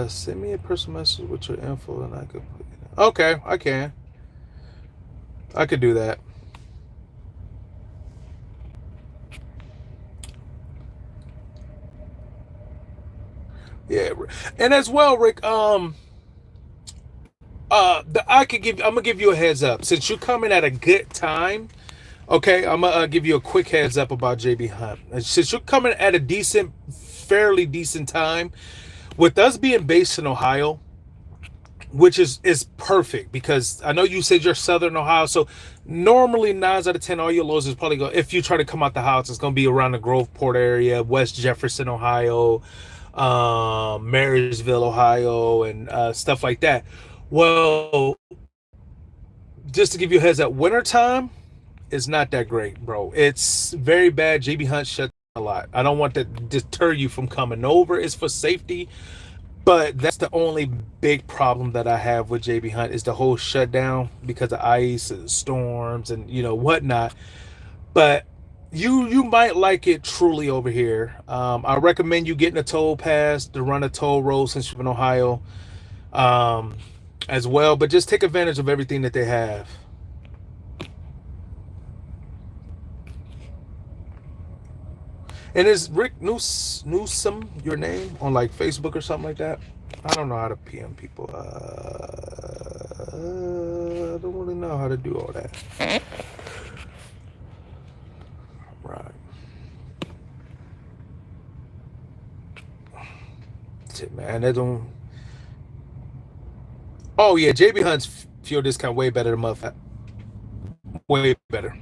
Send me a personal message with your info, and I could put it in. Okay, I could do that. Yeah, and as well, Rick. I'm gonna give you a heads up since you're coming at a good time. Okay, I'm gonna give you a quick heads up about JB Hunt. Since you're coming at a fairly decent time, with us being based in Ohio, which is perfect because I know you said you're Southern Ohio, so normally 9 out of 10 all your lows is probably go if you try to come out the house, it's gonna be around the Groveport area, West Jefferson, Ohio, Marysville, Ohio, and stuff like that. Well, just to give you a heads up, wintertime is not that great, bro. It's very bad. JB Hunt shut a lot. I don't want to deter you from coming over. It's for safety. But that's the only big problem that I have with JB Hunt is the whole shutdown because of ice and storms and whatnot. But you might like it truly over here. I recommend you getting a toll pass to run a toll road since you're in Ohio, um, as well. But just take advantage of everything that they have. And is Rick Newsome your name on like Facebook or something like that? I don't know how to PM people. I don't really know how to do all that. Right. That's it, man. They don't. Oh yeah, JB Hunt's fuel discount way better than Muff. Way better.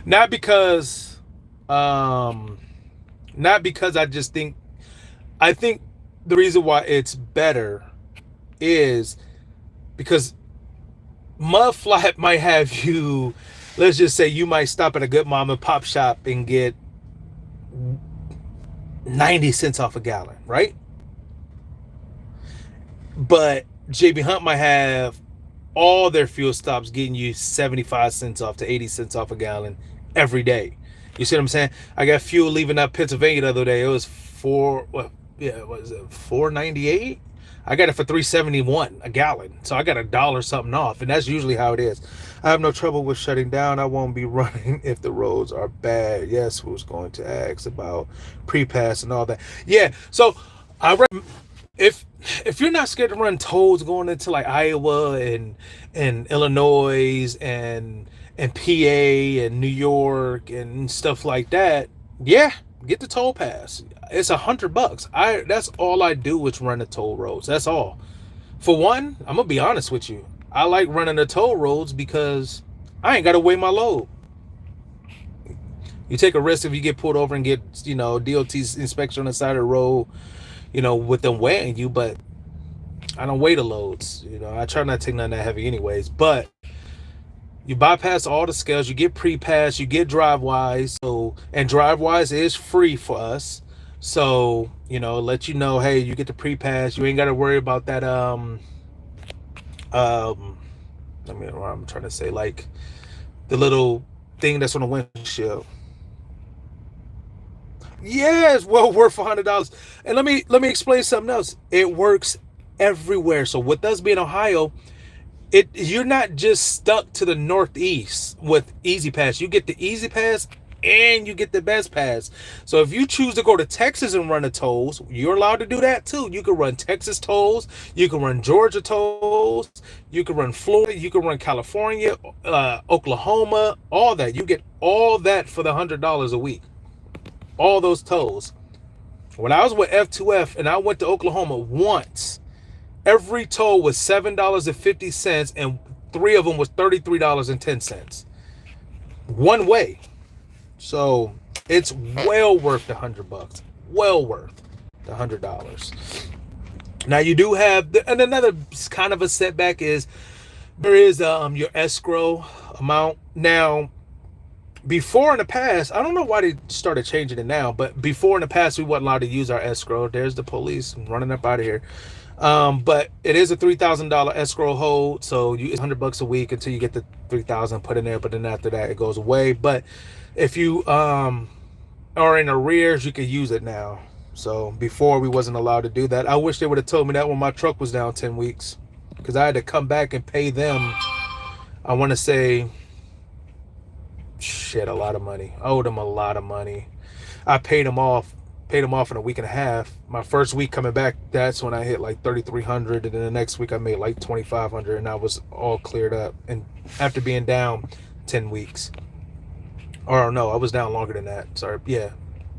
Not because, um, not because I think the reason why it's better is because Mud Flat might have you, let's just say you might stop at a good mom and pop shop and get 90 cents off a gallon, right? But JB Hunt might have all their fuel stops getting you 75 cents off to 80 cents off a gallon every day. You see what I'm saying? I got fuel leaving out Pennsylvania the other day. It was what was it, 4.98? I got it for 3.71 a gallon. So I got $1 something off, and that's usually how it is. I have no trouble with shutting down. I won't be running if the roads are bad. Yes, who's going to ask about pre-pass and all that? Yeah, so I if if you're not scared to run tolls going into like Iowa and Illinois and PA and New York and stuff like that, yeah, get the toll pass. It's $100. That's all I do is run the toll roads. That's all. For one, I'm gonna be honest with you. I like running the toll roads because I ain't gotta weigh my load. You take a risk if you get pulled over and get DOT's inspection on the side of the road, with them weighing you, but I don't weigh the loads. I try not to take nothing that heavy anyways, but you bypass all the scales, you get pre-pass, you get DriveWise. And DriveWise is free for us. So, let you know, hey, you get the pre-pass, you ain't got to worry about that I mean, what I'm trying to say, like the little thing that's on the windshield. Yeah, it's well worth $100. And let me explain something else. It works everywhere. So with us being Ohio, you're not just stuck to the Northeast with Easy Pass. You get the Easy Pass and you get the Best Pass. So if you choose to go to Texas and run the tolls, you're allowed to do that too. You can run Texas tolls, you can run Georgia tolls, you can run Florida, you can run California, Oklahoma, all that. You get all that for the $100 a week. All those tolls. When I was with F2F and I went to Oklahoma once, every toll was $7.50, and 3 of them was $33.10. One way. So it's well worth the $100. Well worth the $100. Now you do have, and another kind of a setback is there is your escrow amount. Now, before in the past, I don't know why they started changing it now, but before in the past, we weren't allowed to use our escrow. There's the police running up out of here. But it is a $3,000 escrow hold, so it's $100 a week until you get the 3,000 put in there. But then after that, it goes away. But if you are in arrears, you can use it now. So before we wasn't allowed to do that. I wish they would have told me that when my truck was down 10 weeks, because I had to come back and pay them. I want to say, shit, a lot of money. I owed them a lot of money. I paid them off in a week and a half. My first week coming back, that's when I hit like 3,300, and then the next week I made like 2,500, and I was all cleared up. And after being down 10 weeks, or no, I was down longer than that. Sorry, yeah,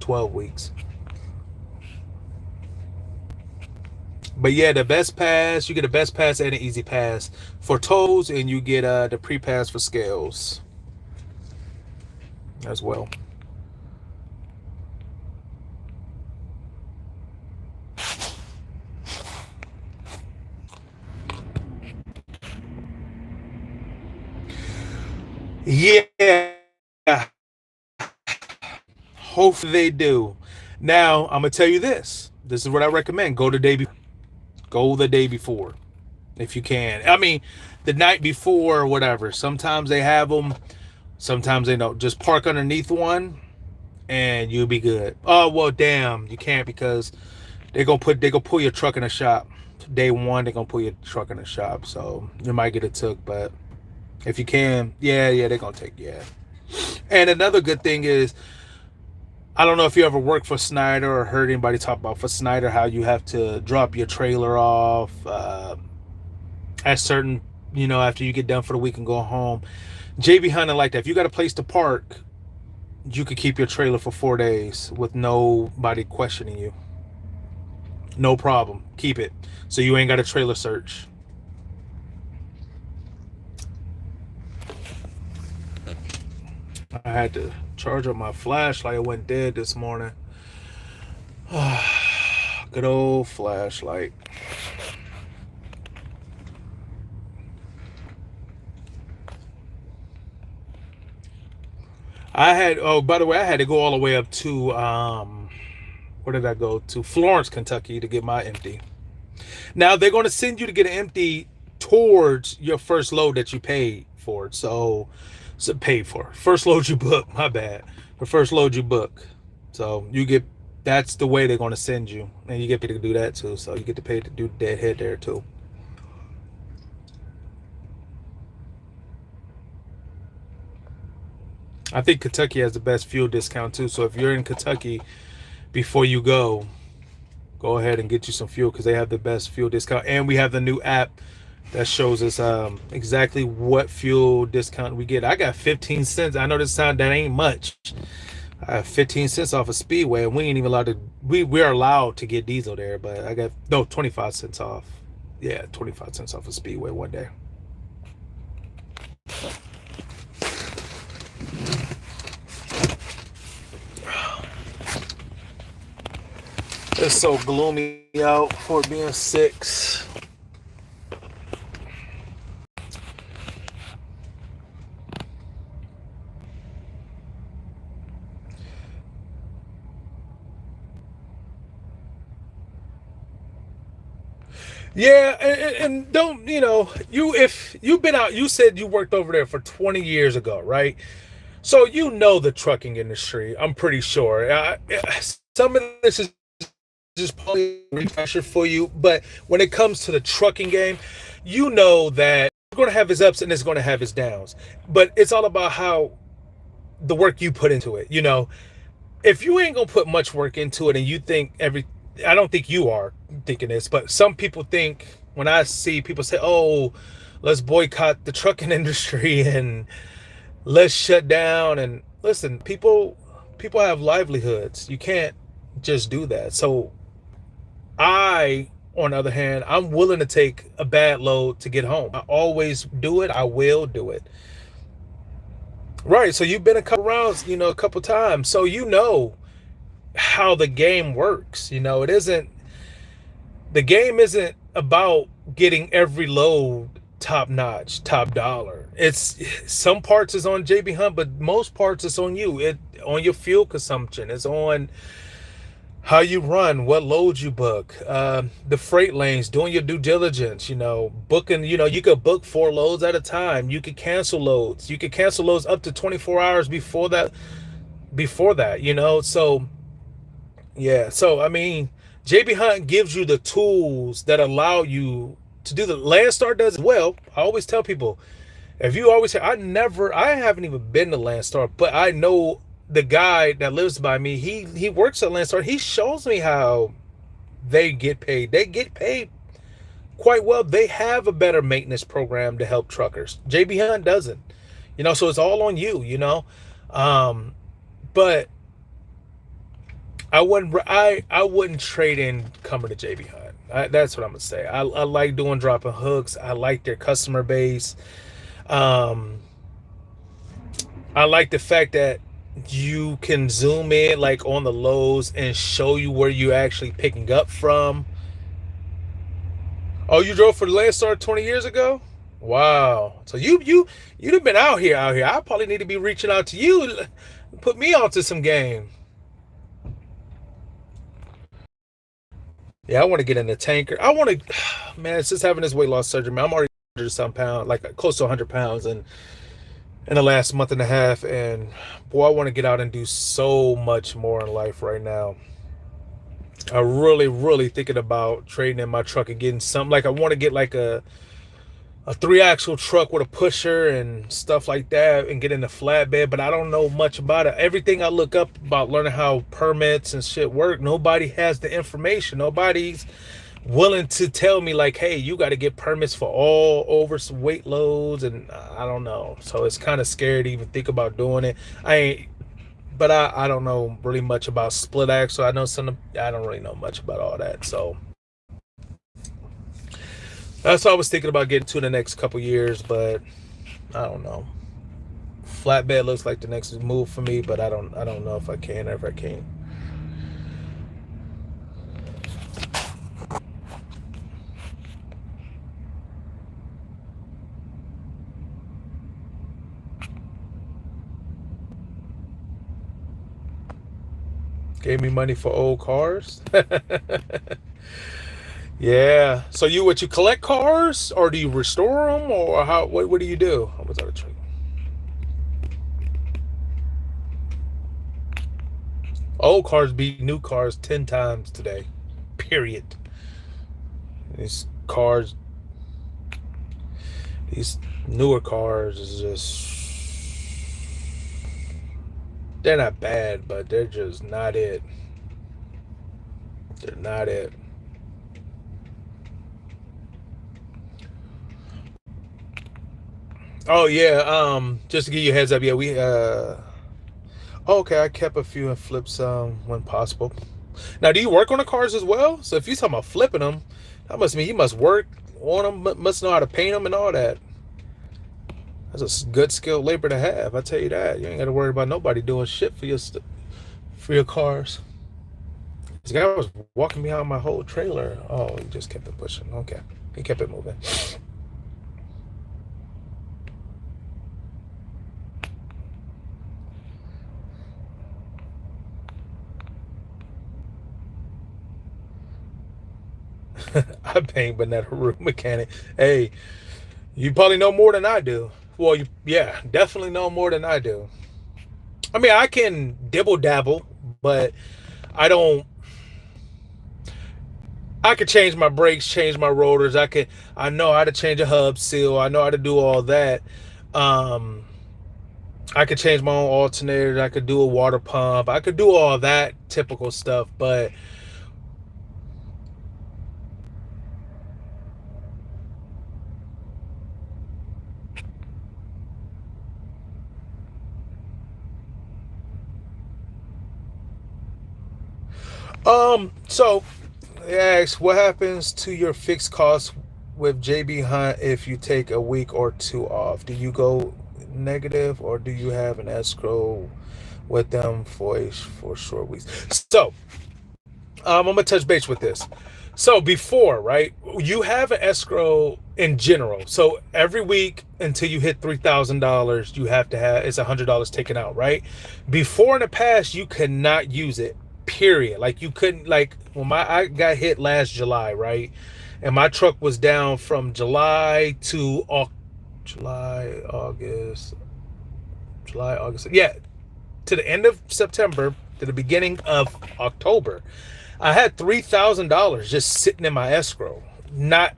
12 weeks. But yeah, the best pass, you get a best pass and an easy pass for tolls, and you get the pre-pass for scales as well. Yeah, hopefully they do. Now I'm gonna tell you this. This is what I recommend: go the day before. Go the day before, if you can. I mean, the night before or whatever. Sometimes they have them. Sometimes they don't. Just park underneath one, and you'll be good. Oh well, damn, you can't because they gonna pull your truck in the shop. Day one, they're gonna pull your truck in the shop, so you might get it took. But if you can, yeah, they're gonna take, yeah. And another good thing is, I don't know if you ever worked for Snyder or heard anybody talk about for Snyder how you have to drop your trailer off at certain, after you get done for the week and go home. JB Hunting like that. If you got a place to park, you could keep your trailer for 4 days with nobody questioning you. No problem. Keep it. So you ain't got a trailer search. I had to charge up my flashlight. It went dead this morning. Good old flashlight. By the way, I had to go all the way up to, where did I go? To Florence, Kentucky to get my empty. Now, they're going to send you to get an empty towards your first load that you paid for. So paid for. First load you book, my bad. The first load you book. So that's the way they're going to send you. And you get paid to do that too. So you get to pay to do deadhead there too. I think Kentucky has the best fuel discount too. So if you're in Kentucky, before you go ahead and get you some fuel because they have the best fuel discount. And we have the new app that shows us exactly what fuel discount we get. I got 15 cents. I know that ain't much. I have 15 cents off of Speedway, and we ain't even allowed to. We're allowed to get diesel there, but I got 25 cents off. Yeah, 25 cents off of Speedway one day. It's so gloomy out for it being 6. Yeah, and don't, if you've been out, you said you worked over there for 20 years ago, right? So the trucking industry, I'm pretty sure. Some of this is just probably a refresher for you, but when it comes to the trucking game, you know that it's going to have its ups and it's going to have its downs. But it's all about how the work you put into it. If you ain't going to put much work into it and you think I don't think you are thinking this, but some people think when I see people say, oh, let's boycott the trucking industry and let's shut down. And listen, people have livelihoods. You can't just do that. So on the other hand, I'm willing to take a bad load to get home. I always do it. I will do it. Right. So you've been a couple rounds, a couple times. So how the game works. The game isn't about getting every load top notch, top dollar. It's some parts is on JB Hunt, but most parts it's on you. It on your fuel consumption. It's on how you run, what loads you book, the freight lanes, doing your due diligence. Booking. You could book 4 loads at a time. You could cancel loads. You could cancel loads up to 24 hours before that. So yeah. So I mean, JB Hunt gives you the tools that allow you to do the Landstar does as well. I always tell people, if you always say, I haven't even been to Landstar, but I know the guy that lives by me. He works at Landstar. He shows me how they get paid. They get paid quite well. They have a better maintenance program to help truckers. JB Hunt doesn't. So it's all on you. But I wouldn't trade in coming to JB Hunt. That's what I'm gonna say. I like doing dropping hooks. I like their customer base. Um, I like the fact that you can zoom in like on the lows and show you where you're actually picking up from. Oh, you drove for the Landstar 20 years ago? Wow. So you'd have been out here. I probably need to be reaching out to you. Put me onto some game. Yeah, I want to get in the tanker. I want to, man, since having this weight loss surgery, man, I'm already 100 some pounds, like close to 100 pounds, and in the last month and a half. And boy, I want to get out and do so much more in life right now. I really, really thinking about trading in my truck and getting something. Like I want to get like a 3-axle truck with a pusher and stuff like that, and get in the flatbed. But I don't know much about it. Everything I look up about learning how permits and shit work, nobody has the information. Nobody's willing to tell me like, hey, you got to get permits for all overweight loads, and I don't know. So it's kind of scary to even think about doing it. But I don't know really much about split axle. I don't really know much about all that. So that's what I was thinking about getting to in the next couple years, but I don't know. Flatbed looks like the next move for me, but I don't know if I can or if I can't. Gave me money for old cars. Yeah. So you collect cars, or do you restore them, or how? What do you do? I was out of train. Old cars beat new cars 10 times today. Period. These cars, these newer cars is just, they're not bad, but they're just not it. They're not it. Oh yeah, just to give you a heads up, yeah, we oh, okay, I kept a few and flipped some when possible. Now, do you work on the cars as well? So if you're talking about flipping them, that must mean you must work on them, must know how to paint them and all that. That's a good skilled labor to have. I tell you that. You ain't got to worry about nobody doing shit for your cars. This guy was walking behind my whole trailer. Oh, he just kept it pushing. Okay, he kept it moving. I paint, but not a room mechanic. Hey, you probably know more than I do. Well, yeah, definitely know more than I do. I mean, I can dibble dabble, but I don't. I could change my brakes, change my rotors. I know how to change a hub seal. I know how to do all that. Um, I could change my own alternators. I could do a water pump. I could do all that typical stuff. But so they ask, what happens to your fixed costs with JB Hunt if you take a week or two off? Do you go negative, or do you have an escrow with them for short weeks? So I'm gonna touch base with this. So before, right, you have an escrow in general. So every week until you hit $3,000, you have to have it's $100 taken out, right? Before in the past, you could not use it. Period. Like you couldn't like when I got hit last July, right, and my truck was down from July, August, yeah, to the end of September to the beginning of October. I had $3,000 just sitting in my escrow. And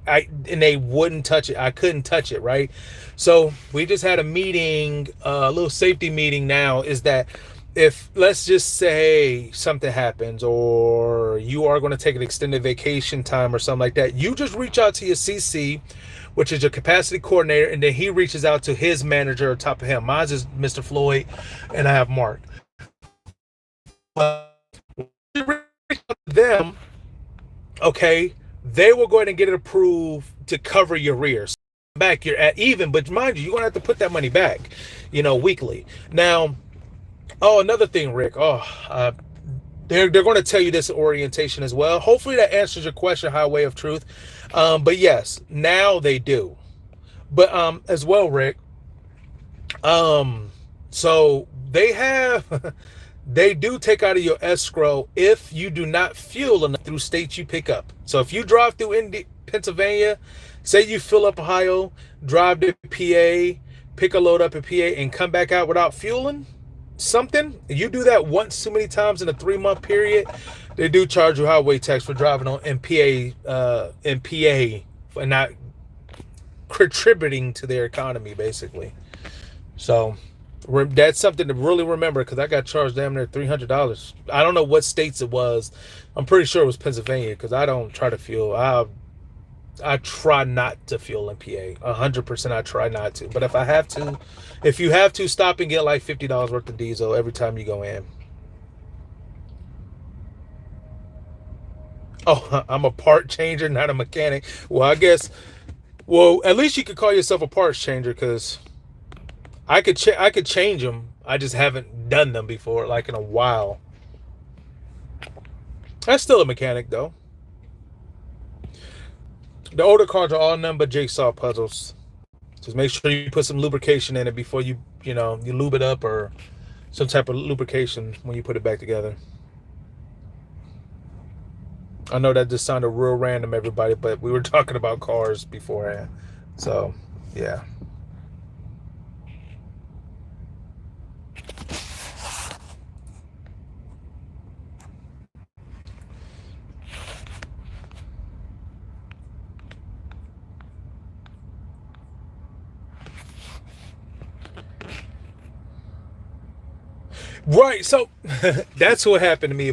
they wouldn't touch it. I couldn't touch it, right? So we just had a meeting, a little safety meeting now, is that if let's just say something happens or you are going to take an extended vacation time or something like that, you just reach out to your CC, which is your capacity coordinator, and then he reaches out to his manager on top of him. Mine is Mr. Floyd, and I have Mark. But them, okay, they will go ahead and get it approved to cover your rears. Back, you're at even, but mind you, you're gonna have to put that money back, weekly. Now, another thing, Rick. They're going to tell you this orientation as well. Hopefully, that answers your question, Highway of Truth. But yes, now they do. But as well, Rick. So they have. They do take out of your escrow if you do not fuel enough through states you pick up. So if you drive through Pennsylvania, say you fill up Ohio, drive to PA, pick a load up in PA, and come back out without fueling something, you do that once too many times in a 3-month period, they do charge you highway tax for driving on in PA, and not contributing to their economy, basically. So that's something to really remember, because I got charged damn near $300. I don't know what states it was. I'm pretty sure it was Pennsylvania, because I don't try to fuel. I try not to fuel in PA. 100% I try not to. But if you have to, stop and get like $50 worth of diesel every time you go in. Oh, I'm a part changer, not a mechanic. Well, at least you could call yourself a parts changer, because I could change them. I just haven't done them before, like in a while. That's still a mechanic, though. The older cars are all nothing but jigsaw puzzles. Just make sure you put some lubrication in it before you lube it up, or some type of lubrication when you put it back together. I know that just sounded real random, everybody, but we were talking about cars beforehand. So, yeah. Right. So that's what happened to me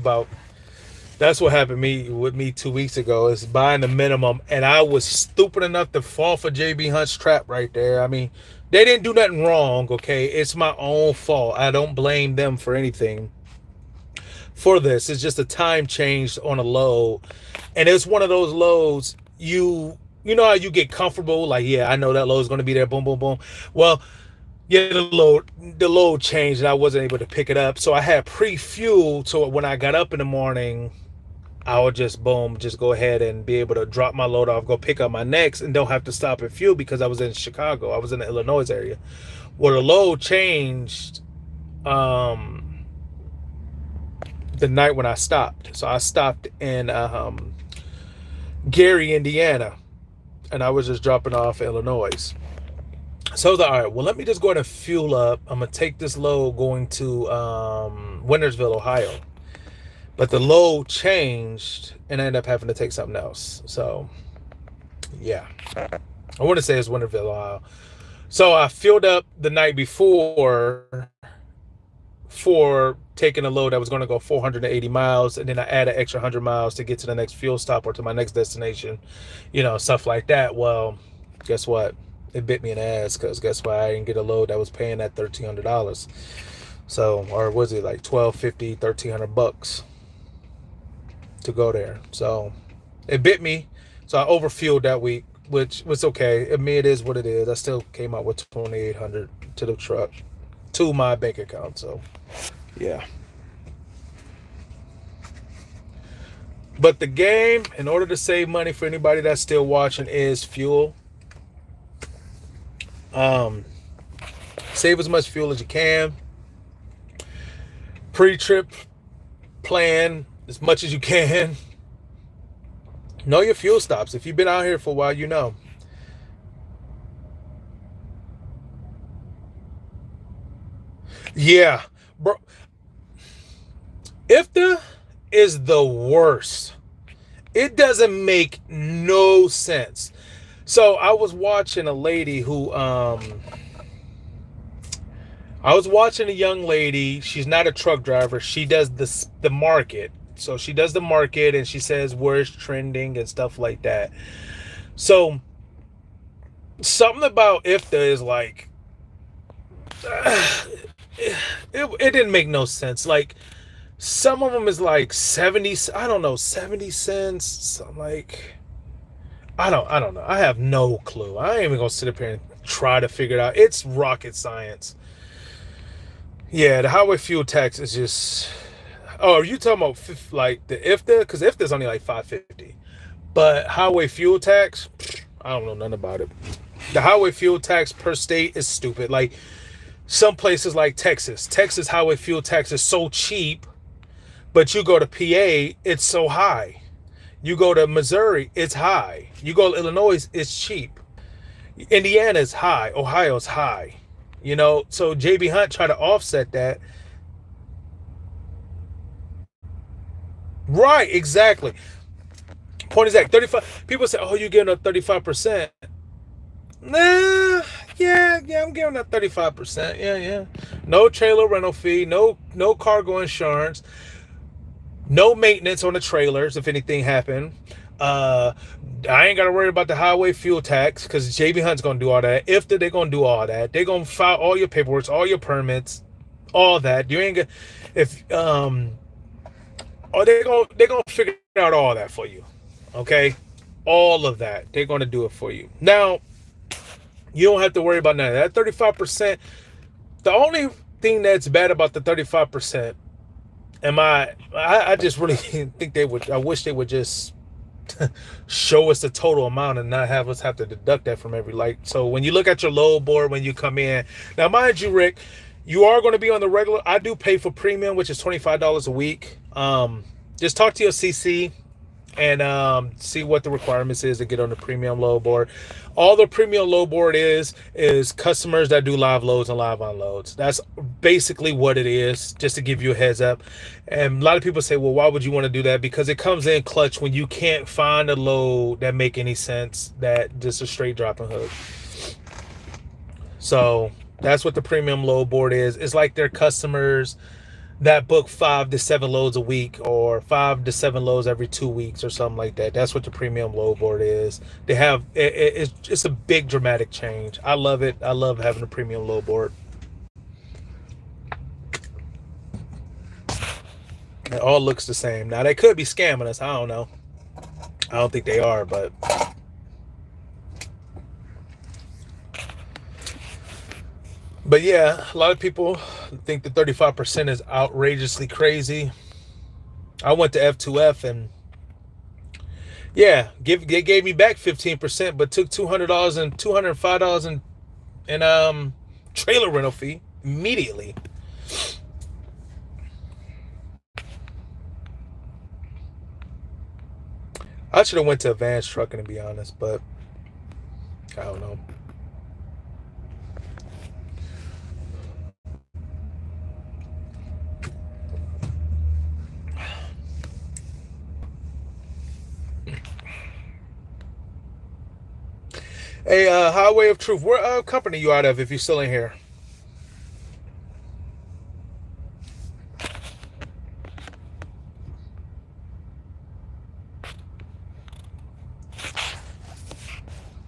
with me 2 weeks ago, is buying the minimum, and I was stupid enough to fall for JB Hunt's trap right there. I mean, they didn't do nothing wrong, okay? It's my own fault. I don't blame them for anything for this. It's just a time change on a load, and it's one of those loads you know how you get comfortable, like, yeah, I know that load is going to be there, boom, boom, boom. Well, yeah, the load changed, and I wasn't able to pick it up. So I had pre-fuel, so when I got up in the morning, I would just go ahead and be able to drop my load off, go pick up my next, and don't have to stop and fuel, because I was in Chicago. I was in the Illinois area. Well, the load changed the night when I stopped. So I stopped in Gary, Indiana, and I was just dropping off Illinois. So I was like, all right, well, let me just go ahead and fuel up. I'm going to take this load going to Wintersville, Ohio. But the load changed, and I ended up having to take something else. So, yeah. I want to say it's Wintersville, Ohio. So I filled up the night before for taking a load that was going to go 480 miles, and then I added an extra 100 miles to get to the next fuel stop or to my next destination, stuff like that. Well, guess what? It bit me in the ass, because guess what? I didn't get a load that was paying that $1,300. So, or was it like $1,250, $1,300 to go there? So it bit me. So I overfueled that week, which was okay. I mean, it is what it is. I still came out with $2,800 to the truck, to my bank account. So, yeah. But the game, in order to save money for anybody that's still watching, is fuel. Um, Save as much fuel as you can. Pre-trip plan as much as you can. Know your fuel stops. If you've been out here for a while, you know. Yeah, bro. IFTA is the worst. It doesn't make no sense. So I was watching a lady who I was watching a young lady. She's not a truck driver. She does the market. So she does the market and she says where's trending and stuff like that. So something about IFTA is like it didn't make no sense. Like some of them is like 70, I don't know, 70 cents. Something like I don't know. I have no clue. I ain't even gonna sit up here and try to figure it out. It's rocket science. Yeah, the highway fuel tax is just. Oh, are you talking about like the IFTA? Because IFTA's only like $5.50, but highway fuel tax, I don't know nothing about it. The highway fuel tax per state is stupid. Like some places like Texas highway fuel tax is so cheap, but you go to PA, it's so high. You go to Missouri, it's high. You go to Illinois, it's cheap. Indiana's high. Ohio's high. You know, so JB Hunt tried to offset that. Right, exactly. Point exact. 35. People say, "Oh, you're giving up 35%." Nah, yeah, I'm giving up 35%. Yeah. No trailer rental fee, no cargo insurance, no maintenance on the trailers if anything happened. I ain't gotta worry about the highway fuel tax because JB Hunt's gonna do all that. If they're gonna do all that, they're gonna file all your paperwork, all your permits, all that. You ain't gonna if or they're gonna figure out all that for you. Okay? All of that. They're gonna do it for you. Now, you don't have to worry about none of that. 35%. The only thing that's bad about the 35%, I just really think they would. I wish they would just show us the total amount and not have us have to deduct that from every light. So when you look at your load board when you come in, now mind you, Rick, you are going to be on the regular. I do pay for premium, which is $25 a week. Just talk to your CC and see what the requirements is to get on the premium load board. All the premium load board is customers that do live loads and live unloads. That's basically what it is, just to give you a heads up. And a lot of people say, well, why would you want to do that? Because it comes in clutch when you can't find a load that make any sense, that just a straight drop and hook. So that's what the premium load board is. It's like their customers that book 5 to 7 loads a week or 5 to 7 loads every 2 weeks or something like that. That's what the premium load board is. They have it's a big dramatic change. I love it. I love having a premium load board. It all looks the same. Now they could be scamming us. I don't know. I don't think they are, but yeah, a lot of people think the 35% is outrageously crazy. I went to F2F and yeah, they gave me back 15%, but took $200 and $205 in trailer rental fee immediately. I should have went to Advanced Trucking, to be honest, but I don't know. Hey, Highway of Truth, what company you out of if you're still in here?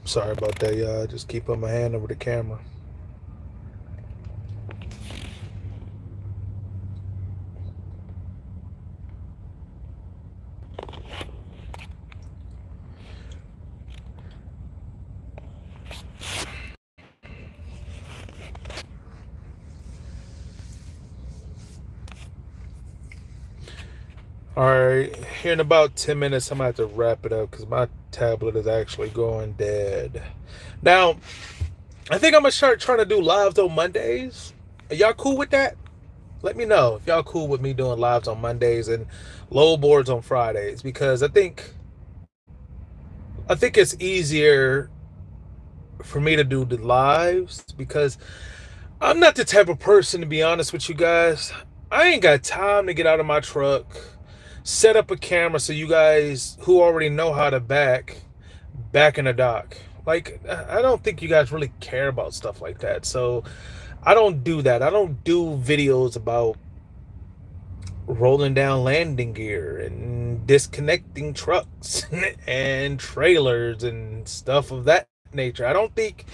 Sorry about that, y'all. Just keep putting my hand over the camera. All right, here in about 10 minutes, I'm gonna have to wrap it up because my tablet is actually going dead. Now, I think I'm gonna start trying to do lives on Mondays. Are y'all cool with that? Let me know if y'all cool with me doing lives on Mondays and low boards on Fridays, because I think it's easier for me to do the lives because I'm not the type of person, to be honest with you guys. I ain't got time to get out of my truck, set up a camera so you guys who already know how to back in the dock. Like, I don't think you guys really care about stuff like that. So I don't do that. I don't do videos about rolling down landing gear and disconnecting trucks and trailers and stuff of that nature. I don't think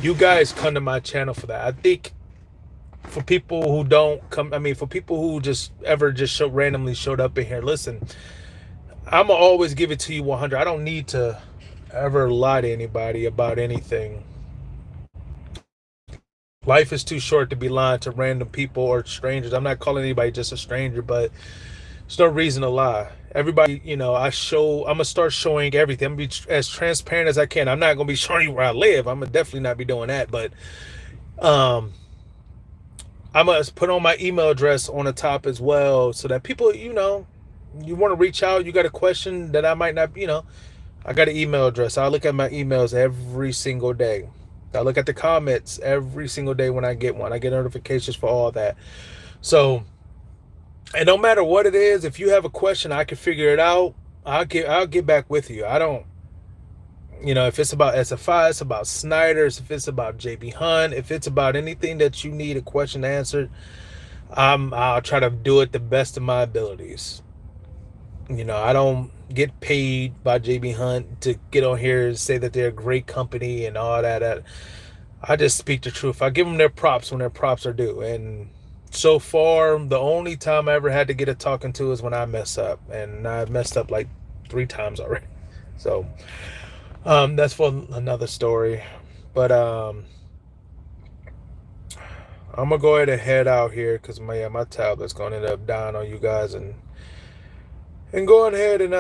you guys come to my channel for that. I think for people who don't come, I mean, for people who just ever just randomly showed up in here, listen, I'm gonna always give it to you 100. I don't need to ever lie to anybody about anything. Life is too short to be lying to random people or strangers. I'm not calling anybody just a stranger, but there's no reason to lie. Everybody, I'm gonna start showing everything. I'm gonna be as transparent as I can. I'm not gonna be showing you where I live. I'm gonna definitely not be doing that, but um I'm gonna put on my email address on the top as well, so that people, you want to reach out, you got a question that I might not, I got an email address. I look at my emails every single day. I look at the comments every single day when I get one. I get notifications for all that. So, and no matter what it is, if you have a question, I can figure it out. I'll get back with you. I don't, if it's about SFI, it's about Snyder's, if it's about JB Hunt, if it's about anything that you need a question answered, I'll try to do it the best of my abilities. I don't get paid by JB Hunt to get on here and say that they're a great company and all that. I just speak the truth. I give them their props when their props are due. And so far, the only time I ever had to get a talking to is when I mess up. And I messed up like 3 times already. So that's for another story. But I'm gonna go ahead and head out here because my tablet's gonna end up dying on you guys, and going ahead and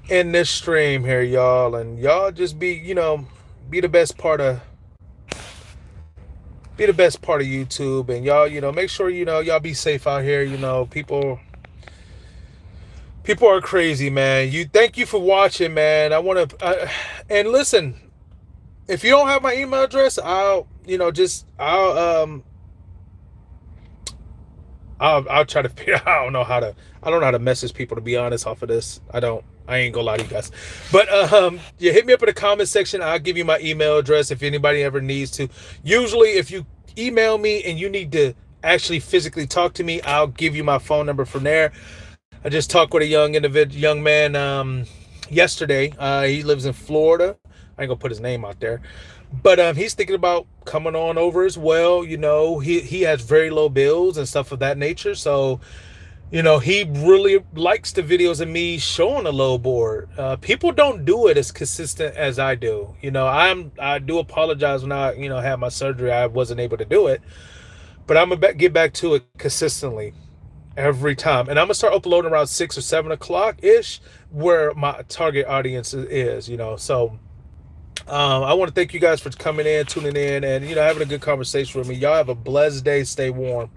end this stream here, y'all. And y'all just be the best part of YouTube, and y'all, make sure y'all be safe out here. People are crazy, man. Thank you for watching, man. And listen, if you don't have my email address, I'll try to figure out. I don't know how to message people, to be honest, off of this. I ain't gonna lie to you guys. But yeah, hit me up in the comment section. I'll give you my email address if anybody ever needs to. Usually if you email me and you need to actually physically talk to me, I'll give you my phone number from there. I just talked with a young man yesterday. He lives in Florida. I ain't gonna put his name out there, but he's thinking about coming on over as well. He has very low bills and stuff of that nature. So, he really likes the videos of me showing a low board. People don't do it as consistent as I do. I do apologize when I had my surgery. I wasn't able to do it, but I'm gonna get back to it consistently every time. And I'm gonna start uploading around 6 or 7 o'clock ish, where my target audience is. So I want to thank you guys for coming in, tuning in, and having a good conversation with me. Y'all have a blessed day. Stay warm.